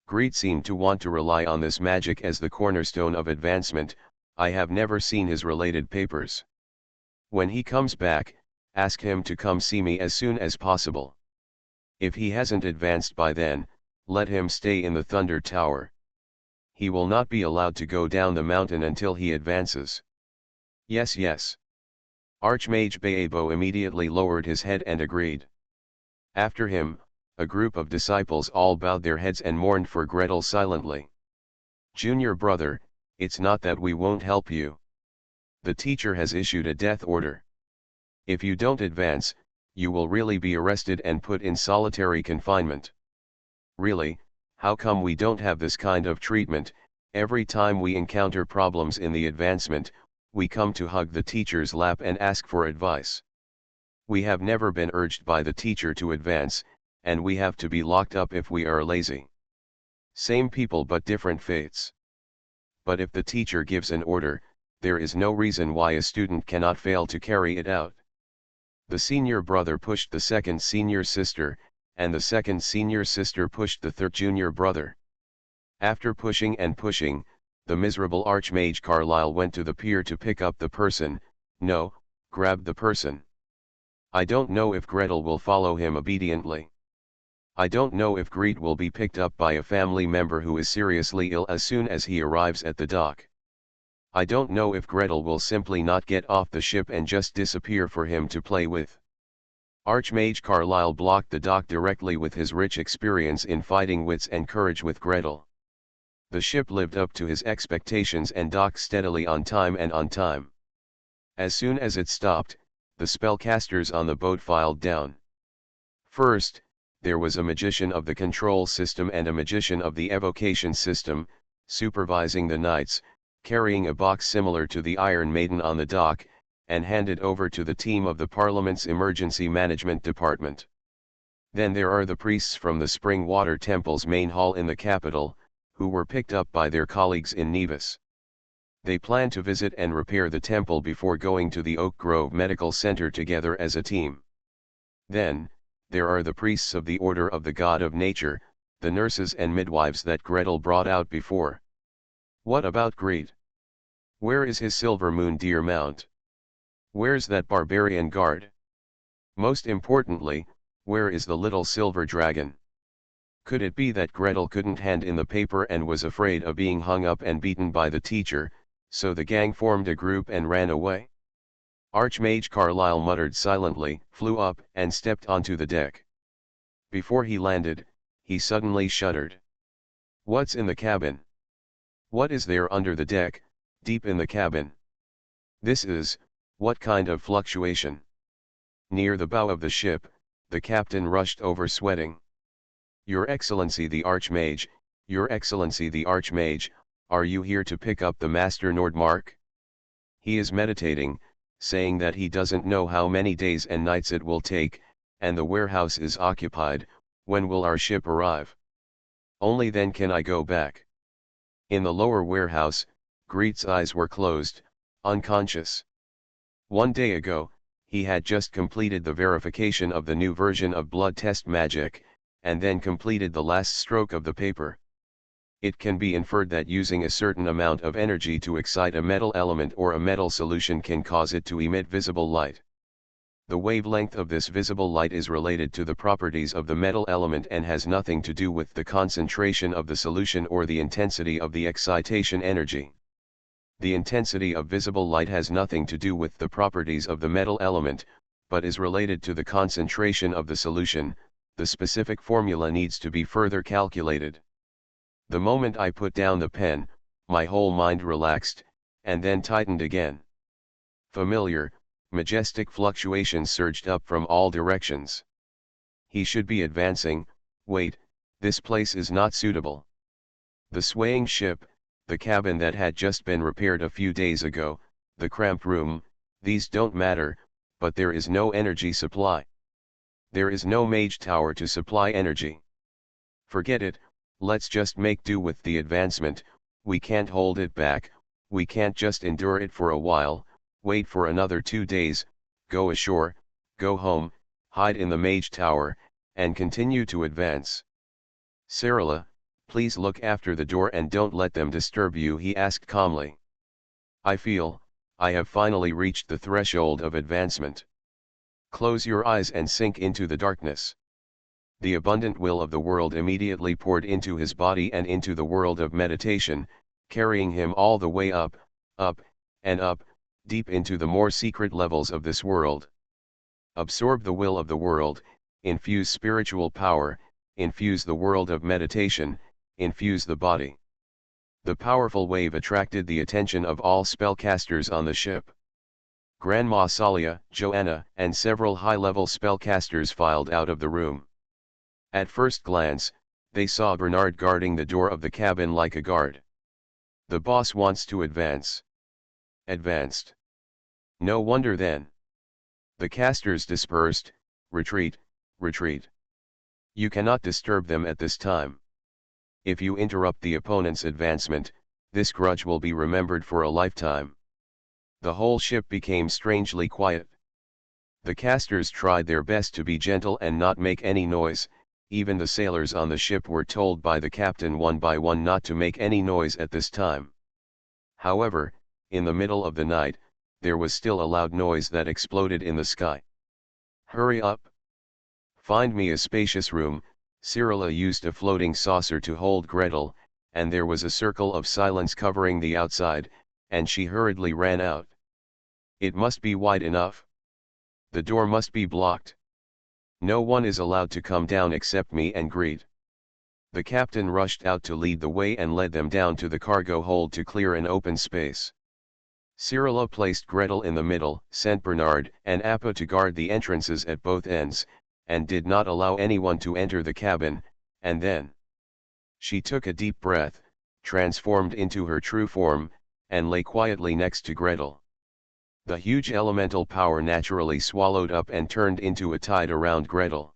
Greed seemed to want to rely on this magic as the cornerstone of advancement. I have never seen his related papers. When he comes back, ask him to come see me as soon as possible. If he hasn't advanced by then, let him stay in the Thunder Tower. He will not be allowed to go down the mountain until he advances. Yes, yes. Archmage Baebo immediately lowered his head and agreed. After him, a group of disciples all bowed their heads and mourned for Gretel silently. Junior brother, it's not that we won't help you. The teacher has issued a death order. If you don't advance, you will really be arrested and put in solitary confinement. Really, how come we don't have this kind of treatment? Every time we encounter problems in the advancement, we come to hug the teacher's lap and ask for advice. We have never been urged by the teacher to advance, and we have to be locked up if we are lazy. Same people but different fates. But if the teacher gives an order, there is no reason why a student cannot fail to carry it out. The senior brother pushed the second senior sister, and the second senior sister pushed the third junior brother. After pushing and pushing, the miserable Archmage Carlyle went to the pier to pick up the person, no, grab the person. I don't know if Gretel will follow him obediently. I don't know if Greet will be picked up by a family member who is seriously ill as soon as he arrives at the dock. I don't know if Gretel will simply not get off the ship and just disappear for him to play with. Archmage Carlyle blocked the dock directly with his rich experience in fighting wits and courage with Gretel. The ship lived up to his expectations and docked steadily on time and on time. As soon as it stopped, the spellcasters on the boat filed down. First, there was a magician of the control system and a magician of the evocation system, supervising the knights, carrying a box similar to the Iron Maiden on the dock, and handed over to the team of the Parliament's Emergency Management Department. Then there are the priests from the Spring Water Temple's main hall in the capital, who were picked up by their colleagues in Nevis. They plan to visit and repair the temple before going to the Oak Grove Medical Center together as a team. Then, there are the priests of the Order of the God of Nature, the nurses and midwives that Gretel brought out before. What about Greed? Where is his Silver Moon Deer mount? Where's that barbarian guard? Most importantly, where is the little silver dragon? Could it be that Gretel couldn't hand in the paper and was afraid of being hung up and beaten by the teacher, so the gang formed a group and ran away? Archmage Carlyle muttered silently, flew up and stepped onto the deck. Before he landed, he suddenly shuddered. What's in the cabin? What is there under the deck, deep in the cabin? This is, what kind of fluctuation? Near the bow of the ship, the captain rushed over sweating. Your Excellency the Archmage, Your Excellency the Archmage, are you here to pick up the Master Nordmark? He is meditating, saying that he doesn't know how many days and nights it will take, and the warehouse is occupied. When will our ship arrive? Only then can I go back. In the lower warehouse, Greet's eyes were closed, unconscious. 1 day ago, he had just completed the verification of the new version of blood test magic, and then completed the last stroke of the paper. It can be inferred that using a certain amount of energy to excite a metal element or a metal solution can cause it to emit visible light. The wavelength of this visible light is related to the properties of the metal element and has nothing to do with the concentration of the solution or the intensity of the excitation energy. The intensity of visible light has nothing to do with the properties of the metal element, but is related to the concentration of the solution. The specific formula needs to be further calculated. The moment I put down the pen, my whole mind relaxed, and then tightened again. Familiar, majestic fluctuations surged up from all directions. He should be advancing. Wait, this place is not suitable. The swaying ship, the cabin that had just been repaired a few days ago, the cramped room, these don't matter, but there is no energy supply. There is no mage tower to supply energy. Forget it, let's just make do with the advancement. We can't hold it back, we can't just endure it for a while, wait for another 2 days, go ashore, go home, hide in the mage tower, and continue to advance. Cyrilla, please look after the door and don't let them disturb you, he asked calmly. I feel, I have finally reached the threshold of advancement. Close your eyes and sink into the darkness. The abundant will of the world immediately poured into his body and into the world of meditation, carrying him all the way up, up, and up, deep into the more secret levels of this world. Absorb the will of the world, infuse spiritual power, infuse the world of meditation, infuse the body. The powerful wave attracted the attention of all spellcasters on the ship. Grandma Salia, Joanna, and several high-level spellcasters filed out of the room. At first glance, they saw Bernard guarding the door of the cabin like a guard. The boss wants to advance. Advanced. No wonder then. The casters dispersed. Retreat, retreat. You cannot disturb them at this time. If you interrupt the opponent's advancement, this grudge will be remembered for a lifetime. The whole ship became strangely quiet. The casters tried their best to be gentle and not make any noise. Even the sailors on the ship were told by the captain one by one not to make any noise at this time. However, in the middle of the night, there was still a loud noise that exploded in the sky. Hurry up! Find me a spacious room. Cyrilla used a floating saucer to hold Gretel, and there was a circle of silence covering the outside, and she hurriedly ran out. It must be wide enough. The door must be blocked. No one is allowed to come down except me and Greet. The captain rushed out to lead the way and led them down to the cargo hold to clear an open space. Cyrilla placed Gretel in the middle, sent Bernard and Appa to guard the entrances at both ends, and did not allow anyone to enter the cabin, and then she took a deep breath, transformed into her true form, and lay quietly next to Gretel. The huge elemental power naturally swallowed up and turned into a tide around Gretel.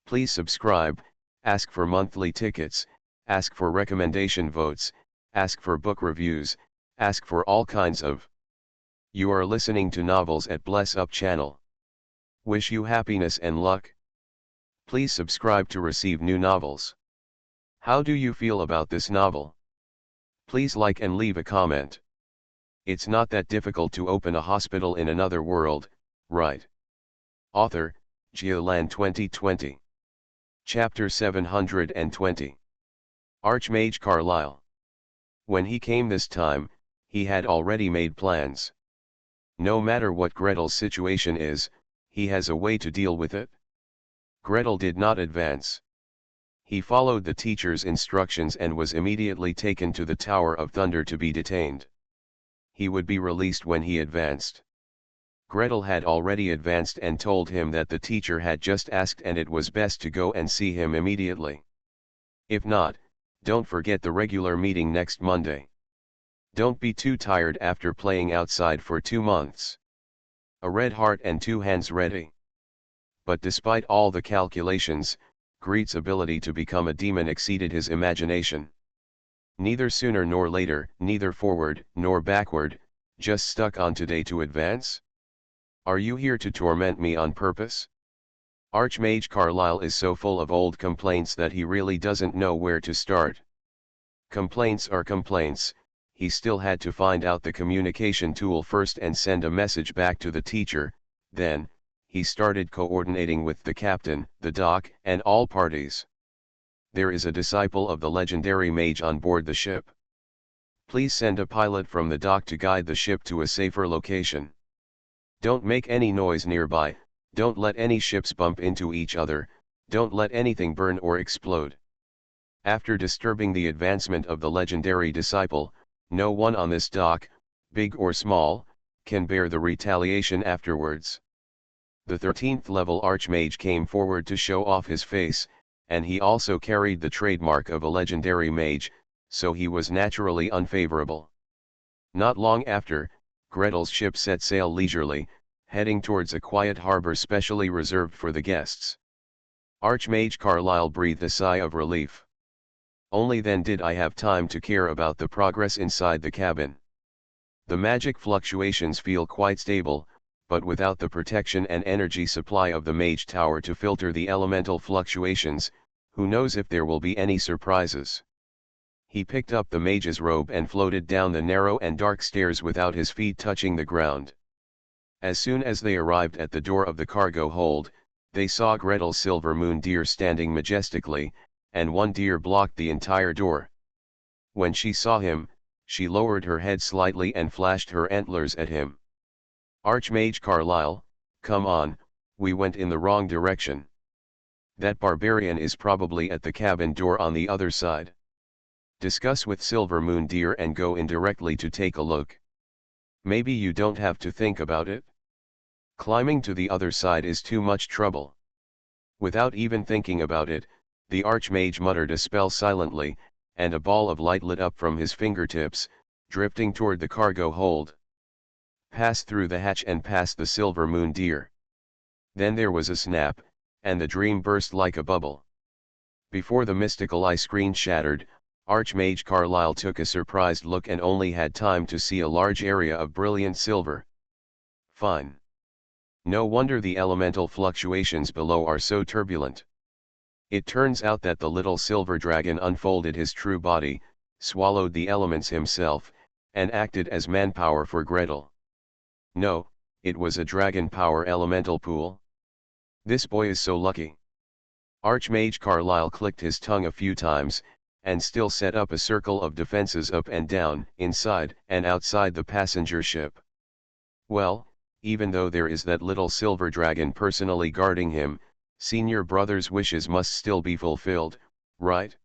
Please subscribe, ask for monthly tickets, ask for recommendation votes, ask for book reviews, ask for all kinds of. You are listening to Novels at Bless Up channel. Wish you happiness and luck. Please subscribe to receive new novels. How do you feel about this novel? Please like and leave a comment. It's not that difficult to open a hospital in another world, right? Author, Geolan 2020. Chapter 720. Archmage Carlyle. When he came this time, he had already made plans. No matter what Gretel's situation is, he has a way to deal with it. Gretel did not advance. He followed the teacher's instructions and was immediately taken to the Tower of Thunder to be detained. He would be released when he advanced. Gretel had already advanced and told him that the teacher had just asked and it was best to go and see him immediately. If not, don't forget the regular meeting next Monday. Don't be too tired after playing outside for 2 months. A red heart and 2 hands ready. But despite all the calculations, Greet's ability to become a demon exceeded his imagination. Neither sooner nor later, neither forward nor backward, just stuck on today to advance? Are you here to torment me on purpose? Archmage Carlyle is so full of old complaints that he really doesn't know where to start. Complaints are complaints. He still had to find out the communication tool first and send a message back to the teacher. Then, he started coordinating with the captain, the doc, and all parties. There is a disciple of the legendary mage on board the ship. Please send a pilot from the dock to guide the ship to a safer location. Don't make any noise nearby, don't let any ships bump into each other, don't let anything burn or explode. After disturbing the advancement of the legendary disciple, no one on this dock, big or small, can bear the retaliation afterwards. The 13th level Archmage came forward to show off his face, and he also carried the trademark of a legendary mage, so he was naturally unfavorable. Not long after, Gretel's ship set sail leisurely, heading towards a quiet harbor specially reserved for the guests. Archmage Carlyle breathed a sigh of relief. Only then did I have time to care about the progress inside the cabin. The magic fluctuations feel quite stable, but without the protection and energy supply of the mage tower to filter the elemental fluctuations, who knows if there will be any surprises. He picked up the mage's robe and floated down the narrow and dark stairs without his feet touching the ground. As soon as they arrived at the door of the cargo hold, they saw Gretel's silver moon deer standing majestically, and one deer blocked the entire door. When she saw him, she lowered her head slightly and flashed her antlers at him. Archmage Carlyle, come on, we went in the wrong direction. That barbarian is probably at the cabin door on the other side. Discuss with Silver Moon Deer and go in directly to take a look. Maybe you don't have to think about it. Climbing to the other side is too much trouble. Without even thinking about it, the Archmage muttered a spell silently, and a ball of light lit up from his fingertips, drifting toward the cargo hold. Passed through the hatch and past the Silver Moon Deer. Then there was a snap, and the dream burst like a bubble. Before the mystical eye screen shattered, Archmage Carlyle took a surprised look and only had time to see a large area of brilliant silver. Fine. No wonder the elemental fluctuations below are so turbulent. It turns out that the little silver dragon unfolded his true body, swallowed the elements himself, and acted as manpower for Gretel. No, it was a dragon power elemental pool. This boy is so lucky. Archmage Carlyle clicked his tongue a few times, and still set up a circle of defenses up and down, inside and outside the passenger ship. Well, even though there is that little silver dragon personally guarding him, senior brother's wishes must still be fulfilled, right?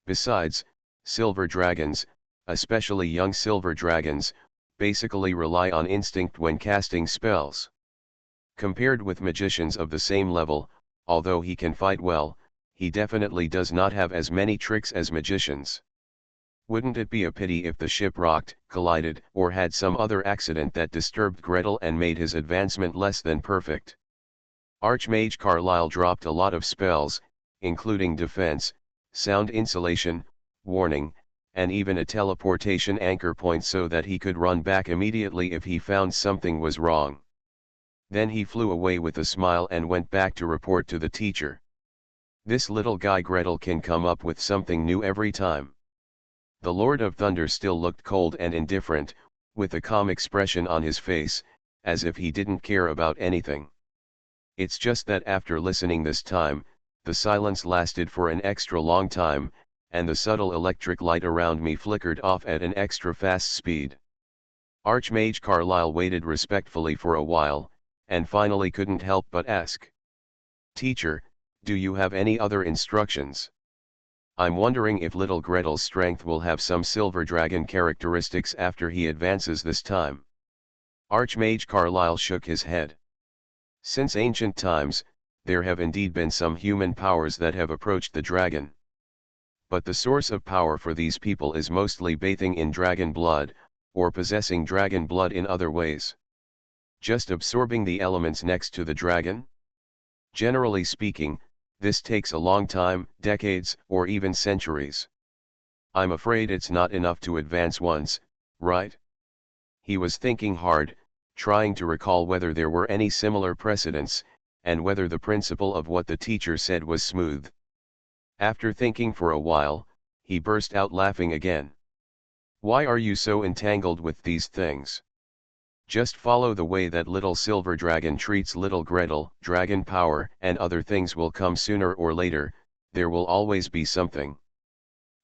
Besides, silver dragons, especially young silver dragons, basically rely on instinct when casting spells. Compared with magicians of the same level, although he can fight well, he definitely does not have as many tricks as magicians. Wouldn't it be a pity if the ship rocked, collided, or had some other accident that disturbed Gretel and made his advancement less than perfect? Archmage Carlyle dropped a lot of spells, including defense, sound insulation, warning, and even a teleportation anchor point so that he could run back immediately if he found something was wrong. Then he flew away with a smile and went back to report to the teacher. This little guy Gretel can come up with something new every time. The Lord of Thunder still looked cold and indifferent, with a calm expression on his face, as if he didn't care about anything. It's just that after listening this time, the silence lasted for an extra long time, and the subtle electric light around me flickered off at an extra fast speed. Archmage Carlyle waited respectfully for a while, and finally couldn't help but ask. Teacher, do you have any other instructions? I'm wondering if little Gretel's strength will have some silver dragon characteristics after he advances this time. Archmage Carlyle shook his head. Since ancient times, there have indeed been some human powers that have approached the dragon. But the source of power for these people is mostly bathing in dragon blood, or possessing dragon blood in other ways. Just absorbing the elements next to the dragon? Generally speaking, This takes a long time, decades, or even centuries. I'm afraid it's not enough to advance once, right? He was thinking hard, trying to recall whether there were any similar precedents, and whether the principle of what the teacher said was smooth. After thinking for a while, he burst out laughing again. Why are you so entangled with these things? Just follow the way that little silver dragon treats little Gretel. Dragon power and other things will come sooner or later, there will always be something.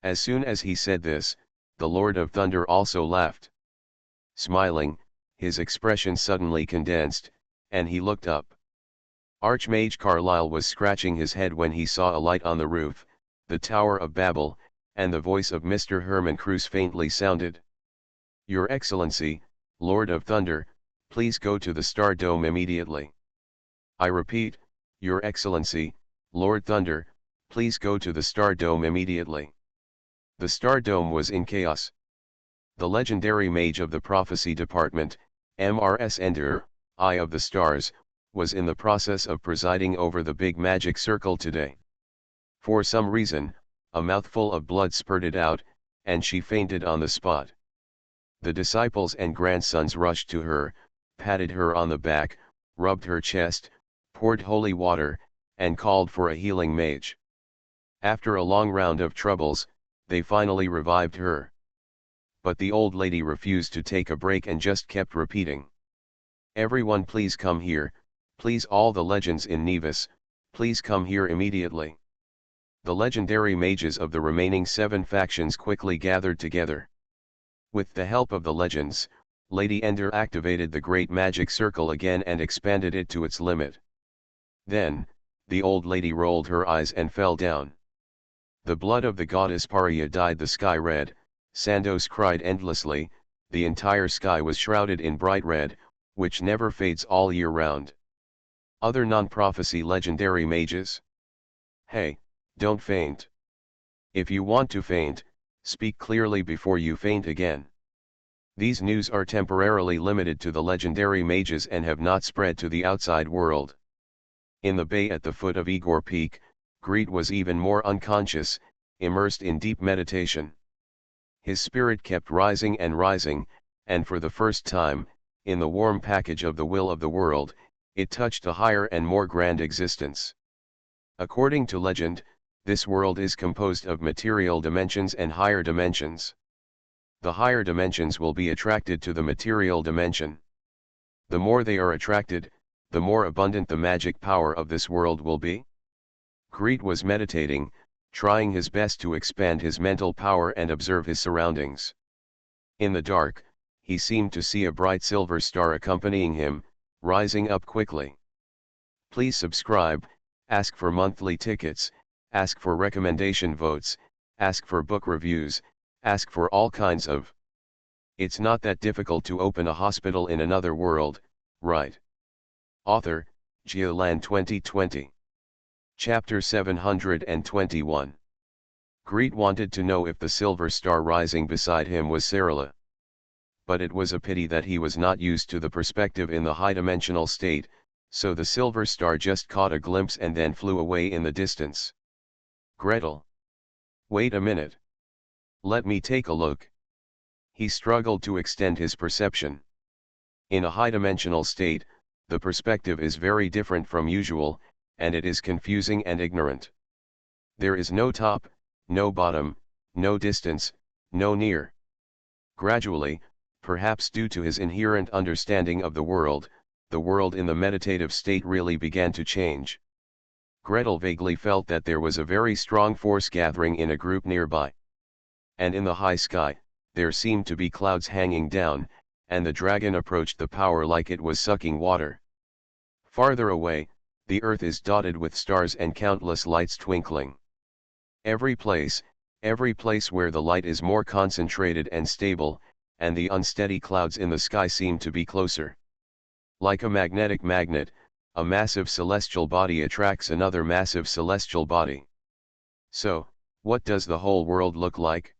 As soon as he said this, the Lord of Thunder also laughed. Smiling, his expression suddenly condensed, and he looked up. Archmage Carlyle was scratching his head when he saw a light on the roof, the Tower of Babel, and the voice of Mr. Herman Cruz faintly sounded. Your Excellency, Lord of Thunder, please go to the Star Dome immediately. I repeat, Your Excellency, Lord Thunder, please go to the Star Dome immediately. The Star Dome was in chaos. The legendary mage of the prophecy department, M.R.S. Ender, Eye of the Stars, was in the process of presiding over the big magic circle today. For some reason, a mouthful of blood spurted out, and she fainted on the spot. The disciples and grandsons rushed to her, patted her on the back, rubbed her chest, poured holy water, and called for a healing mage. After a long round of troubles, they finally revived her. But the old lady refused to take a break and just kept repeating. Everyone please come here, please all the legends in Nevis, please come here immediately. The legendary mages of the remaining 7 factions quickly gathered together. With the help of the legends, Lady Ender activated the great magic circle again and expanded it to its limit. Then, the old lady rolled her eyes and fell down. The blood of the goddess Paria dyed the sky red, Sandos cried endlessly, the entire sky was shrouded in bright red, which never fades all year round. Other non-prophecy legendary mages. Hey, don't faint. If you want to faint, speak clearly before you faint again. These news are temporarily limited to the legendary mages and have not spread to the outside world. In the bay at the foot of Igor Peak, Greed was even more unconscious, immersed in deep meditation. His spirit kept rising, and for the first time, in the warm package of the will of the world, it touched a higher and more grand existence. According to legend, this world is composed of material dimensions and higher dimensions. The higher dimensions will be attracted to the material dimension. The more they are attracted, the more abundant the magic power of this world will be. Greed was meditating, trying his best to expand his mental power and observe his surroundings. In the dark, he seemed to see a bright silver star accompanying him, rising up quickly. Please subscribe, ask for monthly tickets, ask for recommendation votes, ask for book reviews, ask for all kinds of. It's not that difficult to open a hospital in another world, right? Author, Geoland 2020. Chapter 721. Greed wanted to know if the silver star rising beside him was Sarala. But it was a pity that he was not used to the perspective in the high-dimensional state, so the silver star just caught a glimpse and then flew away in the distance. Gretel. Wait a minute. Let me take a look. He struggled to extend his perception. In a high-dimensional state, the perspective is very different from usual, and it is confusing and ignorant. There is no top, no bottom, no distance, no near. Gradually, perhaps due to his inherent understanding of the world in the meditative state really began to change. Gretel vaguely felt that there was a very strong force gathering in a group nearby. And in the high sky, there seemed to be clouds hanging down, and the dragon approached the power like it was sucking water. Farther away, the earth is dotted with stars and countless lights twinkling. Every place where the light is more concentrated and stable, and the unsteady clouds in the sky seem to be closer. Like a magnetic magnet, a massive celestial body attracts another massive celestial body. So, what does the whole world look like?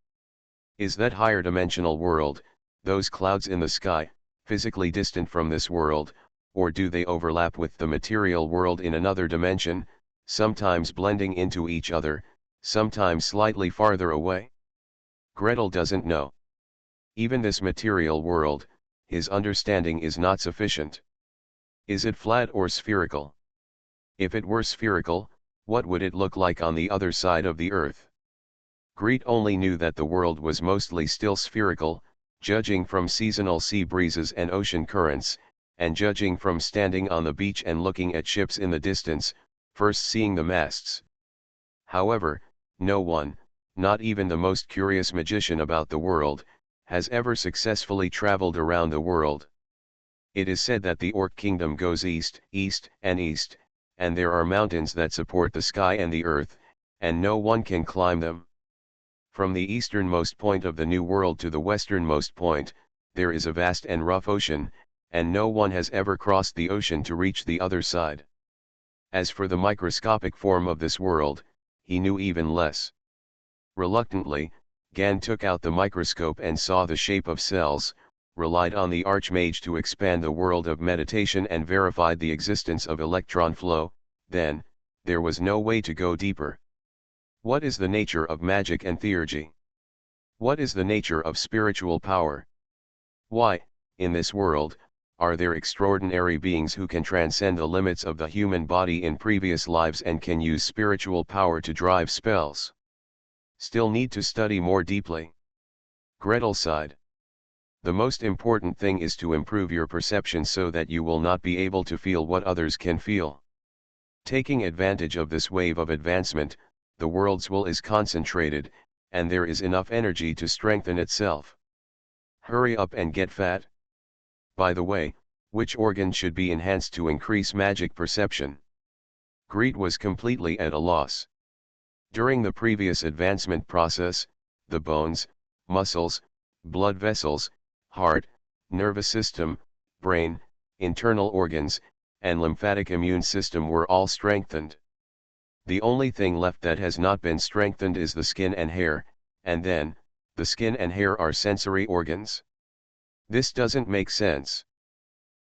Is that higher dimensional world, those clouds in the sky, physically distant from this world, or do they overlap with the material world in another dimension, sometimes blending into each other, sometimes slightly farther away? Gretel doesn't know. Even this material world, his understanding is not sufficient. Is it flat or spherical? If it were spherical, what would it look like on the other side of the earth? Greet only knew that the world was mostly still spherical, judging from seasonal sea breezes and ocean currents, and judging from standing on the beach and looking at ships in the distance, first seeing the masts. However, no one, not even the most curious magician about the world, has ever successfully traveled around the world. It is said that the Orc kingdom goes east, east, and east, and there are mountains that support the sky and the earth, and no one can climb them. From the easternmost point of the New World to the westernmost point, there is a vast and rough ocean, and no one has ever crossed the ocean to reach the other side. As for the microscopic form of this world, he knew even less. Reluctantly, Gan took out the microscope and saw the shape of cells, relied on the Archmage to expand the world of meditation and verified the existence of electron flow. Then, there was no way to go deeper. What is the nature of magic and theurgy? What is the nature of spiritual power? Why, in this world, are there extraordinary beings who can transcend the limits of the human body in previous lives and can use spiritual power to drive spells? Still need to study more deeply. Gretel sighed. The most important thing is to improve your perception so that you will not be able to feel what others can feel. Taking advantage of this wave of advancement, the world's will is concentrated, and there is enough energy to strengthen itself. Hurry up and get fat. By the way, which organ should be enhanced to increase magic perception? Greet was completely at a loss. During the previous advancement process, the bones, muscles, blood vessels, heart, nervous system, brain, internal organs, and lymphatic immune system were all strengthened. The only thing left that has not been strengthened is the skin and hair, and then, the skin and hair are sensory organs. This doesn't make sense.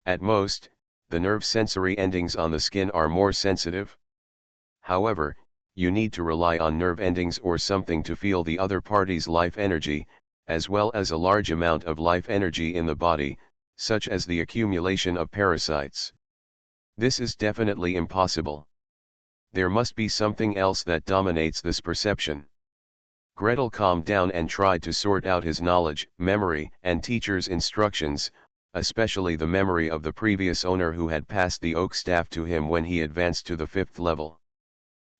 At most, the nerve sensory endings on the skin are more sensitive. However, you need to rely on nerve endings or something to feel the other party's life energy, as well as a large amount of life energy in the body, such as the accumulation of parasites. This is definitely impossible. There must be something else that dominates this perception. Gretel calmed down and tried to sort out his knowledge, memory, and teacher's instructions, especially the memory of the previous owner who had passed the oak staff to him when he advanced to the 5th level.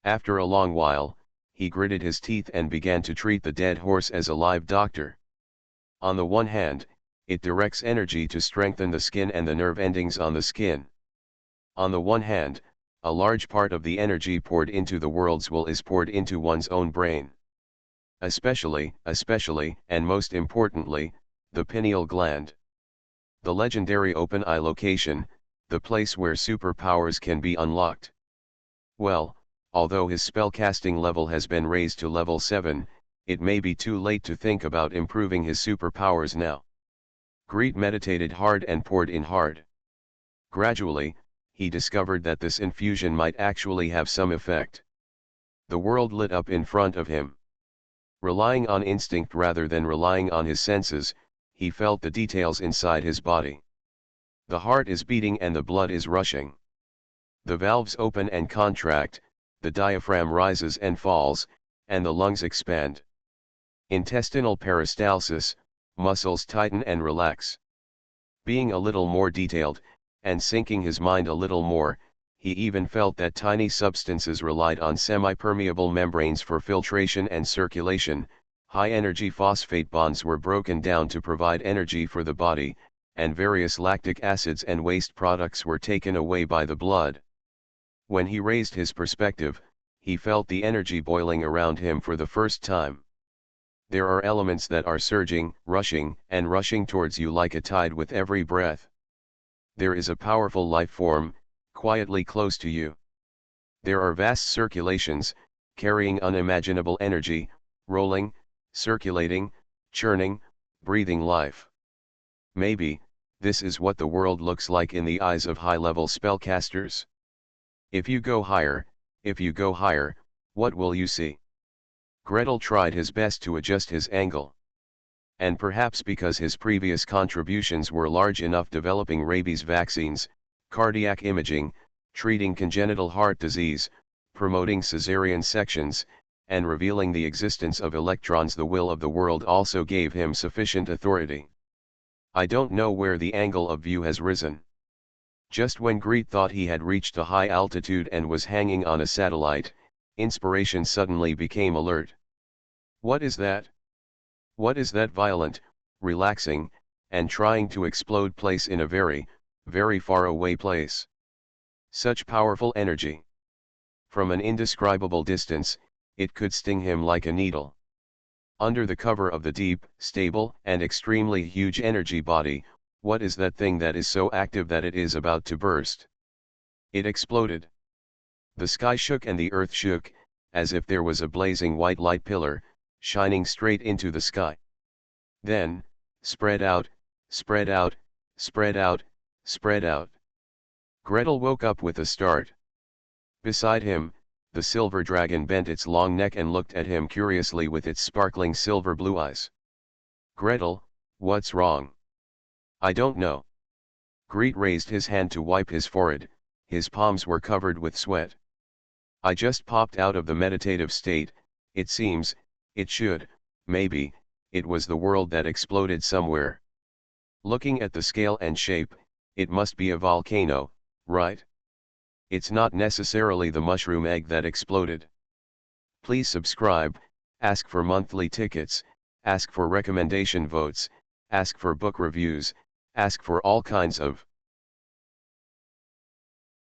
After a long while, he gritted his teeth and began to treat the dead horse as a live doctor. On the one hand, it directs energy to strengthen the skin and the nerve endings on the skin. On the one hand, a large part of the energy poured into the world's will is poured into one's own brain. Especially, and most importantly, the pineal gland. The legendary open eye location, the place where superpowers can be unlocked. Well, although his spellcasting level has been raised to level 7, it may be too late to think about improving his superpowers now. Greet meditated hard and poured in hard. Gradually, he discovered that this infusion might actually have some effect. The world lit up in front of him. Relying on instinct rather than relying on his senses, he felt the details inside his body. The heart is beating and the blood is rushing. The valves open and contract, the diaphragm rises and falls, and the lungs expand. Intestinal peristalsis, muscles tighten and relax. Being a little more detailed, and sinking his mind a little more, he even felt that tiny substances relied on semi-permeable membranes for filtration and circulation. High-energy phosphate bonds were broken down to provide energy for the body, and various lactic acids and waste products were taken away by the blood. When he raised his perspective, he felt the energy boiling around him for the first time. There are elements that are surging, and rushing towards you like a tide with every breath. There is a powerful life form, quietly close to you. There are vast circulations, carrying unimaginable energy, rolling, circulating, churning, breathing life. Maybe, this is what the world looks like in the eyes of high-level spellcasters. If you go higher, If you go higher, what will you see? Gretel tried his best to adjust his angle. And perhaps because his previous contributions were large enough, developing rabies vaccines, cardiac imaging, treating congenital heart disease, promoting caesarean sections, and revealing the existence of electrons, the will of the world also gave him sufficient authority. I don't know where the angle of view has risen. Just when Greet thought he had reached a high altitude and was hanging on a satellite, inspiration suddenly became alert. What is that? What is that violent, relaxing, and trying to explode place in a very, very far away place? Such powerful energy. From an indescribable distance, it could sting him like a needle. Under the cover of the deep, stable, and extremely huge energy body, what is that thing that is so active that it is about to burst? It exploded. The sky shook and the earth shook, as if there was a blazing white light pillar, shining straight into the sky. Then, spread out, spread out, spread out, spread out. Gretel woke up with a start. Beside him, the silver dragon bent its long neck and looked at him curiously with its sparkling silver blue eyes. Gretel, what's wrong? I don't know. Greet raised his hand to wipe his forehead, his palms were covered with sweat. I just popped out of the meditative state. It seems, it should, maybe, it was the world that exploded somewhere. Looking at the scale and shape, it must be a volcano, right? It's not necessarily the mushroom egg that exploded. Please subscribe, ask for monthly tickets, ask for recommendation votes, ask for book reviews, ask for all kinds of